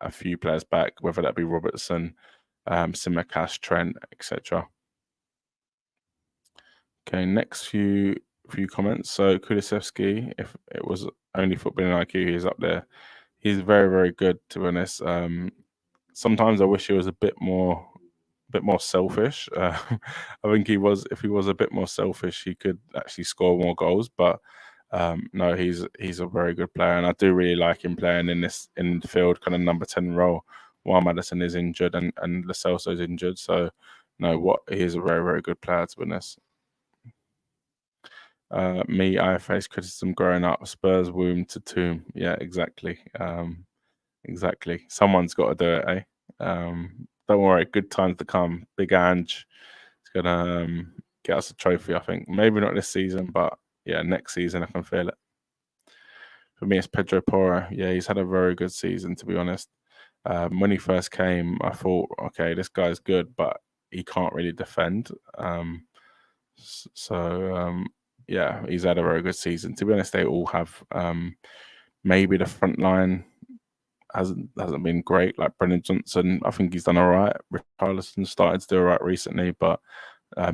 a few players back, whether that be Robertson, Tsimikas, Trent, etc. Okay, next few comments. So Kulusevski, if it was only footballing IQ, he's up there. He's very good, to be honest. Sometimes I wish he was a bit more selfish. I think if he was a bit more selfish, he could actually score more goals. But no, he's a very good player, and I do really like him playing in the field kind of number 10 role while Maddison is injured and Lo Celso is injured. So no, he is a very good player, to be honest. I faced criticism growing up. Spurs womb to tomb. Yeah, exactly. Exactly. Someone's got to do it, eh? Don't worry, good times to come. Big Ange is gonna get us a trophy, I think. Maybe not this season, but yeah, next season I can feel it. For me, it's Pedro Porro. Yeah, he's had a very good season, to be honest. When he first came, I thought, okay, this guy's good, but he can't really defend. Yeah, he's had a very good season. To be honest, they all have. Maybe the front line hasn't been great. Like Brennan Johnson, I think he's done all right. Richarlison started to do all right recently, but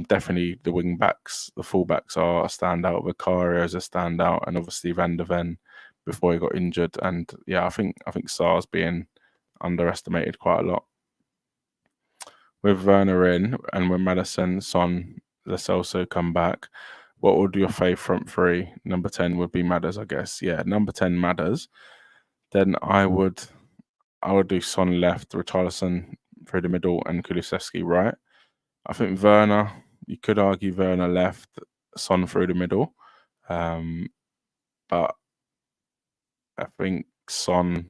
definitely the wing backs, the full backs are a standout. Vicario is a standout, and obviously Van de Ven before he got injured. And yeah, I think Sarr's being underestimated quite a lot. With Werner in and with Maddison, Son, Lo Celso come back, what would your fave front three? Number 10 would be Madders, I guess. Yeah, number 10 Madders. Then I would do Son left, Richarlison through the middle, and Kulusevski right. I think Werner, you could argue Werner left, Son through the middle. But I think Son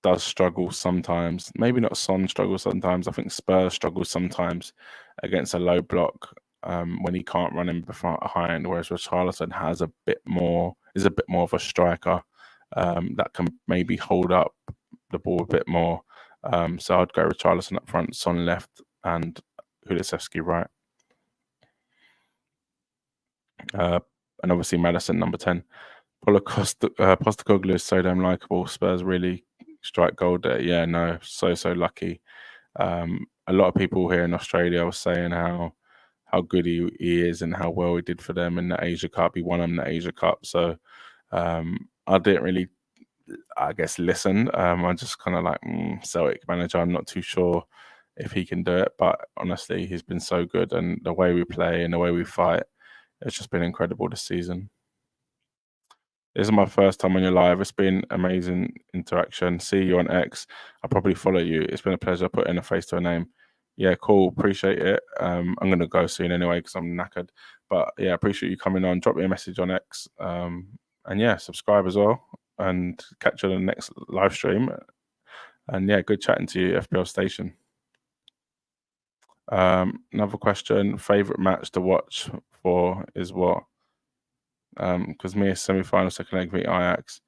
does struggle sometimes. Maybe not Son struggles sometimes. I think Spurs struggle sometimes against a low block when he can't run in behind. Whereas Richarlison is a bit more of a striker that can maybe hold up the ball a bit more. So I'd go Richarlison up front, Son left, and Kulusevski right. And obviously Maddison number 10. Postecoglou is so damn likeable. Spurs really strike gold there. Yeah, no, so lucky. A lot of people here in Australia were saying how good he is and how well he did for them in the Asia Cup. He won them the Asia Cup. So I didn't really, I guess, listen. I'm just kind of like, Celtic manager. I'm not too sure if he can do it. But honestly, he's been so good. And the way we play and the way we fight, it's just been incredible this season. This is my first time on your live. It's been amazing interaction. See you on X. I'll probably follow you. It's been a pleasure putting a face to a name. Yeah, cool. Appreciate it. I'm going to go soon anyway because I'm knackered. But yeah, appreciate you coming on. Drop me a message on X. And yeah, subscribe as well. And catch you on the next live stream. And yeah, good chatting to you, FPL Station. Another question. Favorite match to watch for is what? Because me, a semi-final second leg beat Ajax.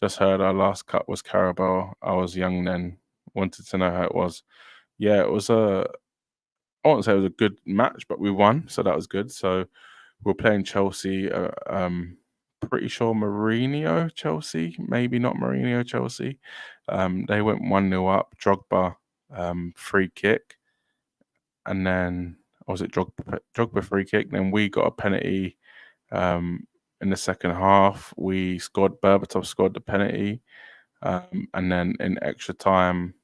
Just heard our last cut was Carabao. I was young then. Wanted to know how it was. Yeah, it was I won't say it was a good match, but we won, so that was good. So we're playing Chelsea. Pretty sure Mourinho Chelsea, maybe not Mourinho Chelsea. They went 1-0 up. Drogba free kick, and then was it Drogba free kick? Then we got a penalty. In the second half, Berbatov scored the penalty. And then in extra time,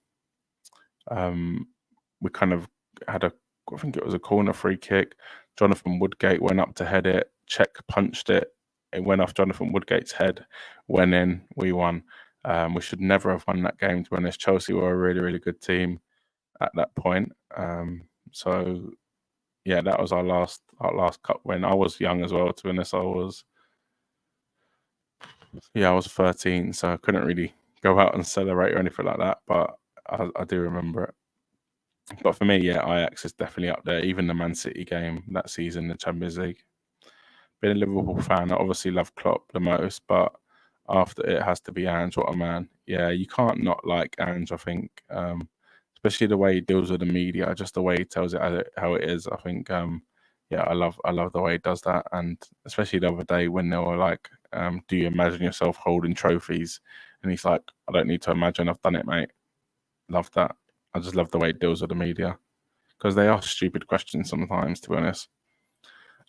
we kind of had I think it was a corner free kick. Jonathan Woodgate went up to head it. Czech punched it. It went off Jonathan Woodgate's head. Went in. We won. We should never have won that game, to be honest. Chelsea were a really good team at that point. So yeah, that was our last cup win. I was young as well, to be honest. I was 13, so I couldn't really go out and celebrate or anything like that. But I do remember it. But for me, yeah, Ajax is definitely up there. Even the Man City game that season, the Champions League. Been a Liverpool fan. I obviously love Klopp the most, but after it has to be Ange. What a man! Yeah, you can't not like Ange. I think, especially the way he deals with the media, just the way he tells it how it is. I think, yeah, I love the way he does that, and especially the other day when they were like, "Do you imagine yourself holding trophies?" And he's like, "I don't need to imagine. I've done it, mate." Love that. I just love the way he deals with the media because they ask stupid questions sometimes. To be honest.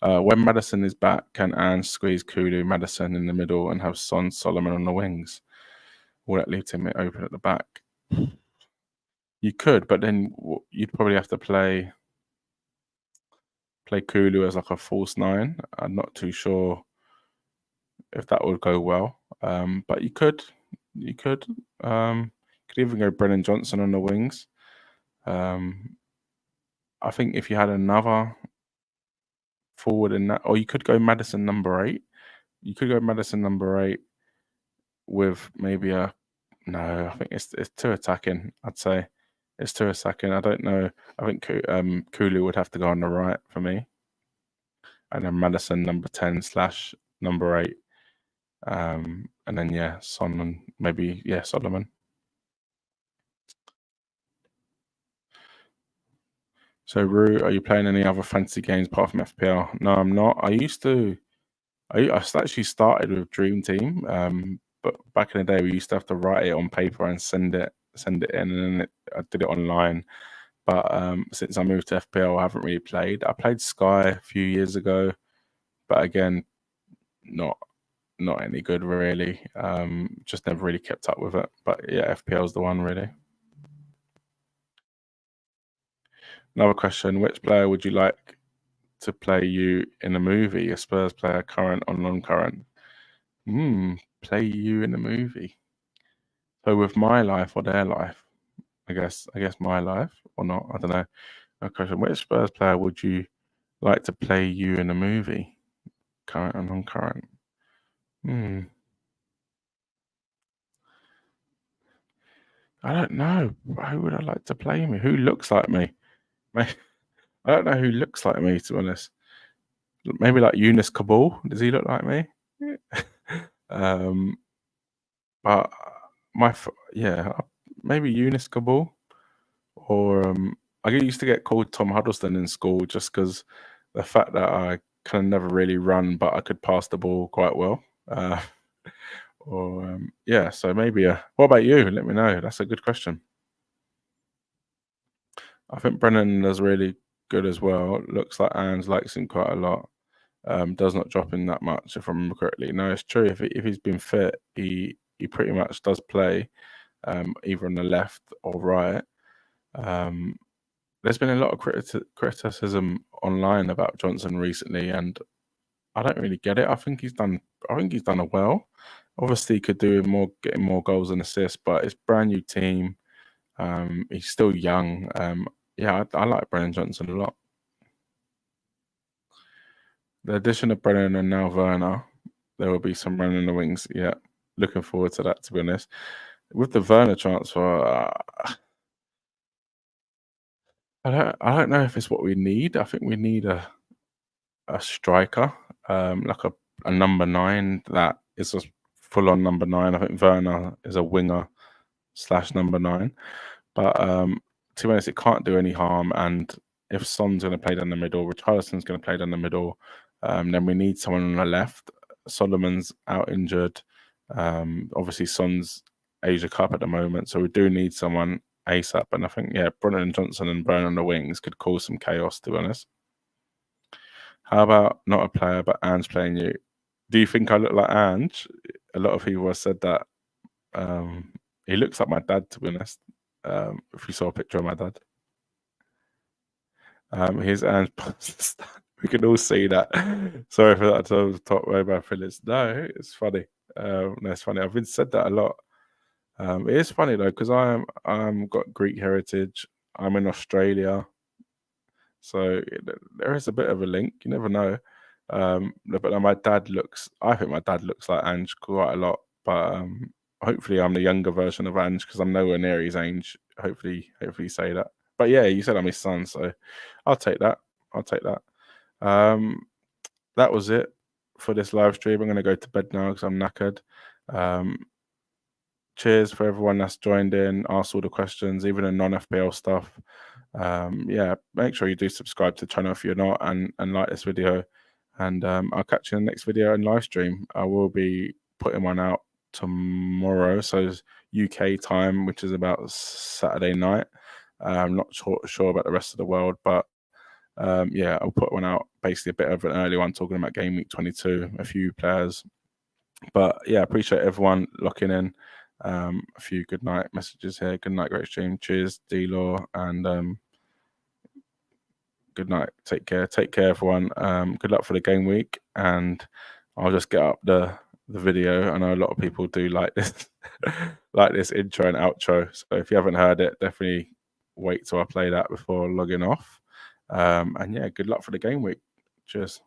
When Madison is back, can Ange squeeze Kulu, Madison in the middle and have Son, Solomon on the wings? Will that leave Tim open at the back? You could, but then you'd probably have to play Kulu as like a false 9. I'm not too sure if that would go well. But you could. Could even go Brennan Johnson on the wings. I think if you had another forward in that, or you could go Madison number 8. You could go Madison number 8 with maybe a no. I think it's too attacking. I'd say it's too attacking. I don't know. I think Kulu would have to go on the right for me, and then Madison number 10 / number 8, and then yeah, Son and maybe Solomon. So Rue, are you playing any other fantasy games apart from FPL? No, I'm not. I used to. I actually started with Dream Team, but back in the day we used to have to write it on paper and send it in, and then I did it online. But since I moved to FPL, I haven't really played. I played Sky a few years ago, but again, not any good really. Just never really kept up with it. But yeah, FPL is the one really. Another question: which player would you like to play you in a movie? A Spurs player, current or non-current? Play you in a movie. So with my life or their life? I guess my life or not. I don't know. A question: which Spurs player would you like to play you in a movie? Current or non-current? I don't know. Who would I like to play me? Who looks like me? I don't know who looks like me, to be honest. Maybe like Eunice Kabul. Does he look like me? But maybe Eunice Kabul. Or I used to get called Tom Huddleston in school just because the fact that I kind of never really run, but I could pass the ball quite well. So maybe. What about you? Let me know. That's a good question. I think Brennan is really good as well. Looks like Ange likes him quite a lot. Does not drop in that much, if I remember correctly. No, it's true. If he's been fit, he pretty much does play either on the left or right. There's been a lot of criticism online about Johnson recently, and I don't really get it. I think he's done well. Obviously, he could do more, getting more goals and assists, but it's brand new team. He's still young. I like Brennan Johnson a lot. The addition of Brennan and now Werner, there will be some running in the wings. Yeah, looking forward to that, to be honest. With the Werner transfer, I don't know if it's what we need. I think we need a striker, like a number 9 that is a full on number 9. I think Werner is a winger / number 9. But to be honest, it can't do any harm. And if Son's going to play down the middle, Richarlison's going to play down the middle, then we need someone on the left. Solomon's out injured. Obviously, Son's Asia Cup at the moment, so we do need someone ASAP. And I think, Brennan Johnson and Burn on the wings could cause some chaos, to be honest. How about not a player, but Ange playing you? Do you think I look like Ange? A lot of people have said that. He looks like my dad, to be honest. If you saw a picture of my dad. Here's Ange. We can all see that. Sorry for that. I was talking about Phillips. No, it's funny. No, it's funny. I've been said that a lot. It is funny though, because I'm got Greek heritage. I'm in Australia. So there is a bit of a link. You never know. But my dad I think my dad looks like Ange quite a lot. But hopefully I'm the younger version of Ange because I'm nowhere near his age. Hopefully say that. But yeah, you said I'm his son, so I'll take that. That was it for this live stream. I'm going to go to bed now because I'm knackered. Cheers for everyone that's joined in, asked all the questions, even the non-FPL stuff. Yeah, make sure you do subscribe to the channel if you're not, and like this video. And I'll catch you in the next video and live stream. I will be putting one out tomorrow, so it's UK time, which is about Saturday night. I'm not sure about the rest of the world, but yeah, I'll put one out, basically a bit of an early one, talking about Game Week 22, a few players. But yeah, appreciate everyone locking in. A few good night messages here. Good night, great stream. Cheers, D-Law, and good night. Take care, everyone. Good luck for the game week, and I'll just get up the video. I know a lot of people do like this like this intro and outro, so if you haven't heard it, definitely wait till I play that before logging off. And yeah, good luck for the game week. Cheers.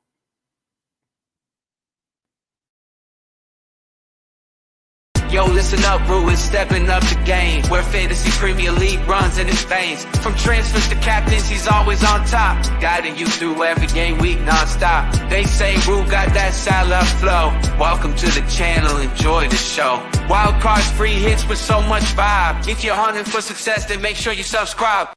Yo, listen up, Rue is stepping up the game, where fantasy Premier League runs in his veins. From transfers to captains, he's always on top, guiding you through every game week non-stop. They say Rue got that Salah flow. Welcome to the channel, enjoy the show. Wild cards, free hits with so much vibe. If you're hunting for success, then make sure you subscribe.